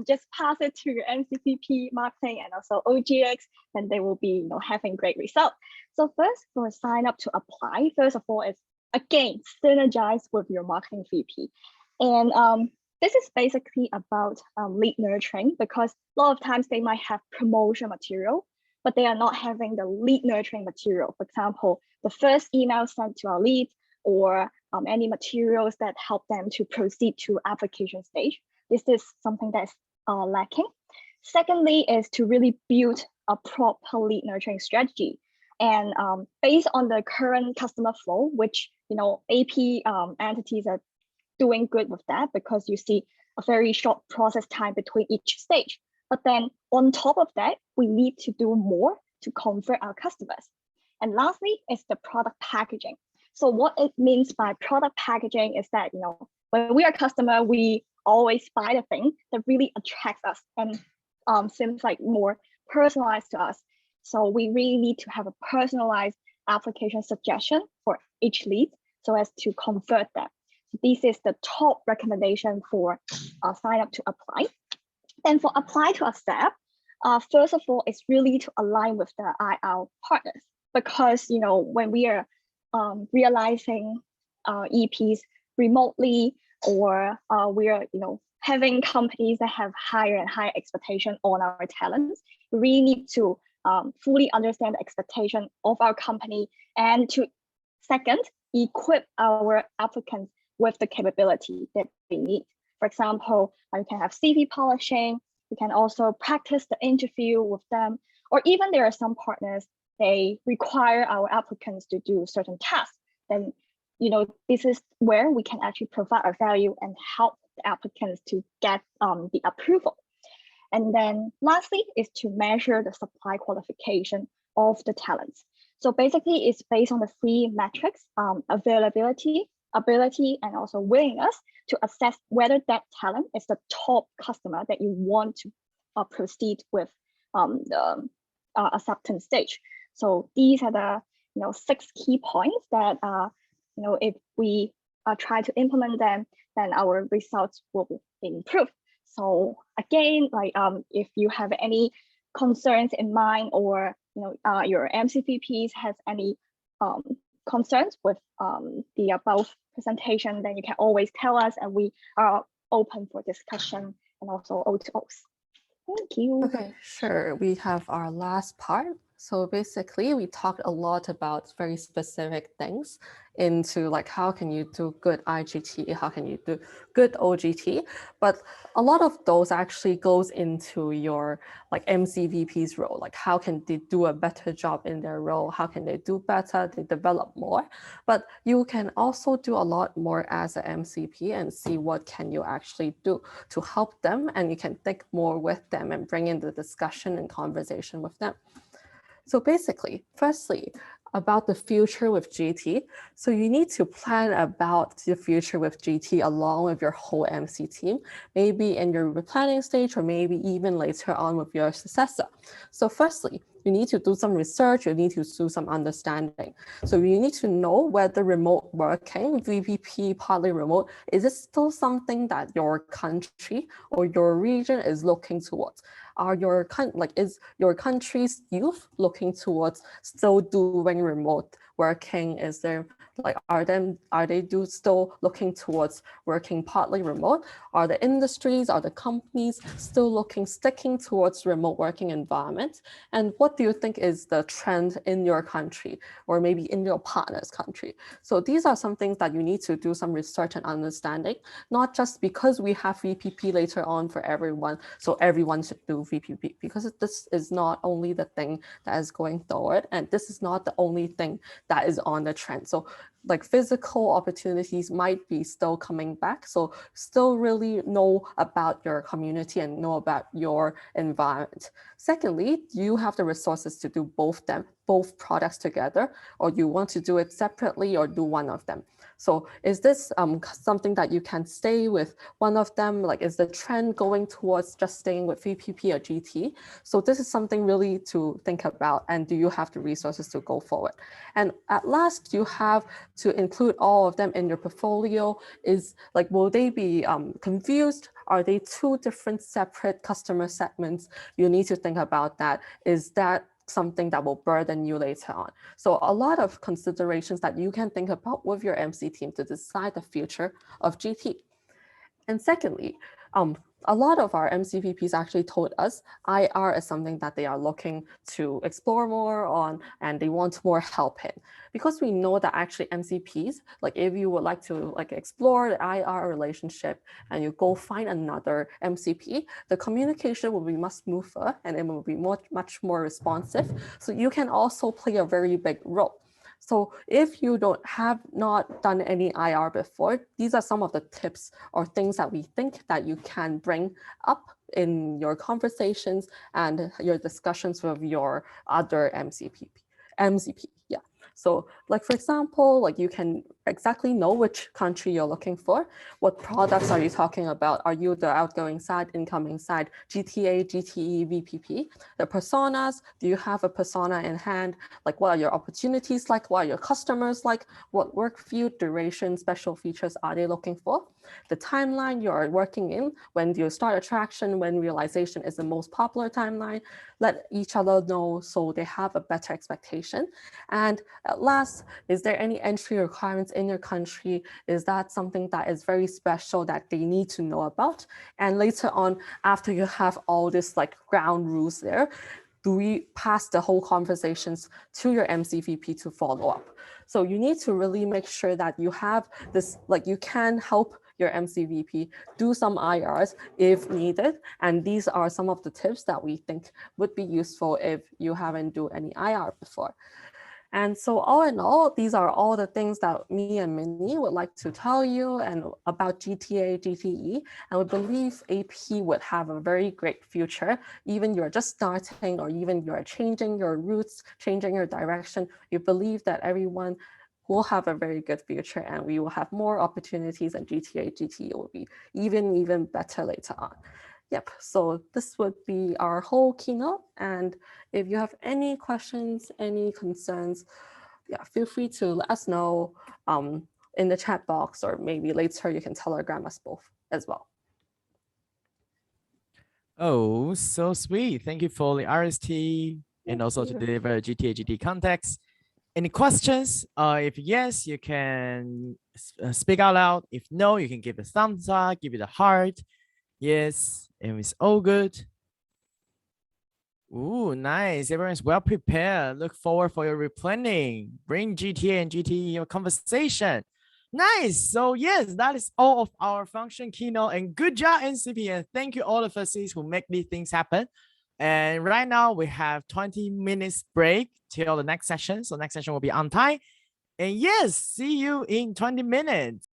just pass it to your MCPP, marketing, and also OGX, and they will be having great results. So first, for sign up to apply, first of all is again synergize with your marketing VP, and this is basically about lead nurturing, because a lot of times they might have promotion material, but they are not having the lead nurturing material. For example, the first email sent to our leads, or any materials that help them to proceed to application stage. This is something that's lacking. Secondly is to really build a proper lead nurturing strategy. And based on the current customer flow, which AP entities are doing good with that, because you see a very short process time between each stage. But then on top of that, we need to do more to convert our customers. And lastly is the product packaging. So what it means by product packaging is that, when we are a customer, we always buy the thing that really attracts us and seems like more personalized to us. So we really need to have a personalized application suggestion for each lead so as to convert them. So this is the top recommendation for sign up to apply. Then for apply to accept, first of all, it's really to align with the IR partners, because when we are realizing EPs remotely, or we are having companies that have higher and higher expectation on our talents, we really need to fully understand the expectation of our company, and to second, equip our applicants with the capability that they need. For example, you can have CV polishing, you can also practice the interview with them, or even there are some partners, they require our applicants to do certain tasks. Then, this is where we can actually provide our value and help the applicants to get the approval. And then lastly is to measure the supply qualification of the talents. So basically it's based on the 3 metrics, availability, ability, and also willingness, to assess whether that talent is the top customer that you want to proceed with the acceptance stage. So these are the 6 key points that if we try to implement them, then our results will improve. So again, if you have any concerns in mind, or your MCVPs has any concerns with the above presentation, then you can always tell us, and we are open for discussion and also O2Os. Thank you. Okay, sure. We have our last part. So basically, we talked a lot about very specific things into how can you do good IGT, how can you do good OGT, but a lot of those actually goes into your MCVP's role, how can they do a better job in their role, how can they do better, they develop more, but you can also do a lot more as an MCP and see what can you actually do to help them, and you can think more with them and bring in the discussion and conversation with them. So basically, firstly, about the future with GT. So you need to plan about the future with GT along with your whole MC team, maybe in your planning stage, or maybe even later on with your successor. So firstly, you need to do some research, you need to do some understanding. So you need to know whether remote working, VPP, partly remote, is it still something that your country or your region is looking towards? Is your country's youth looking towards still doing remote working? Is there Like, are they still looking towards working partly remote? Are the industries, are the companies still sticking towards remote working environment? And what do you think is the trend in your country or maybe in your partner's country? So these are some things that you need to do some research and understanding, not just because we have VPP later on for everyone, so everyone should do VPP, because this is not only the thing that is going forward, and this is not the only thing that is on the trend. So like physical opportunities might be still coming back. So still really know about your community and know about your environment. Secondly, you have the resources to do both products together, or you want to do it separately or do one of them. So is this something that you can stay with one of them? Like, is the trend going towards just staying with VPP or GT? So this is something really to think about, and do you have the resources to go forward? And at last, you have to include all of them in your portfolio. Is like, will they be confused? Are they two different separate customer segments? You need to think about that. Is that something that will burden you later on? So a lot of considerations that you can think about with your MC team to decide the future of GT. And secondly, a lot of our MCVPs actually told us IR is something that they are looking to explore more on, and they want more help in. Because we know that actually MCPs, like if you would like to like explore the IR relationship and you go find another MCP, the communication will be much smoother and it will be much more responsive. So you can also play a very big role. So if you have not done any IR before, these are some of the tips or things that we think that you can bring up in your conversations and your discussions with your other MCP. Yeah. So like, for example, like you can exactly know which country you're looking for. What products are you talking about? Are you the outgoing side, incoming side, GTA, GTE, VPP? The personas, do you have a persona in hand? Like, what are your opportunities like? What are your customers like? What work view, duration, special features are they looking for? The timeline you're working in, when you start attraction, when realization is the most popular timeline, let each other know so they have a better expectation. And at last, is there any entry requirements in your country? Is that something that is very special that they need to know about? And later on, after you have all this like ground rules there, do we pass the whole conversations to your MCVP to follow up? So you need to really make sure that you have this, like you can help your MCVP do some IRs if needed. And these are some of the tips that we think would be useful if you haven't done any IR before. And so all in all, these are all the things that me and Minnie would like to tell you and about GTA, GTE. And we believe AP would have a very great future. Even you're just starting, or even you're changing your routes, changing your direction, we believe that everyone will have a very good future, and we will have more opportunities, and GTA, GTE will be even better later on. Yep, so this would be our whole keynote. And if you have any questions, any concerns, yeah, feel free to let us know in the chat box, or maybe later you can telegram us both as well. Oh, so sweet. Thank you for the RST and also to deliver GTA, GT context. Any questions? If yes, you can speak out loud. If no, you can give a thumbs up, give it a heart. Yes, and it's all good. Ooh, nice. Everyone's well prepared. Look forward for your replanning. Bring GTA and GTE in your conversation. Nice. So yes, that is all of our function keynote, and good job, NCP. And thank you all the facilities who make these things happen. And right now we have 20 minutes break till the next session. So next session will be on time. And yes, see you in 20 minutes.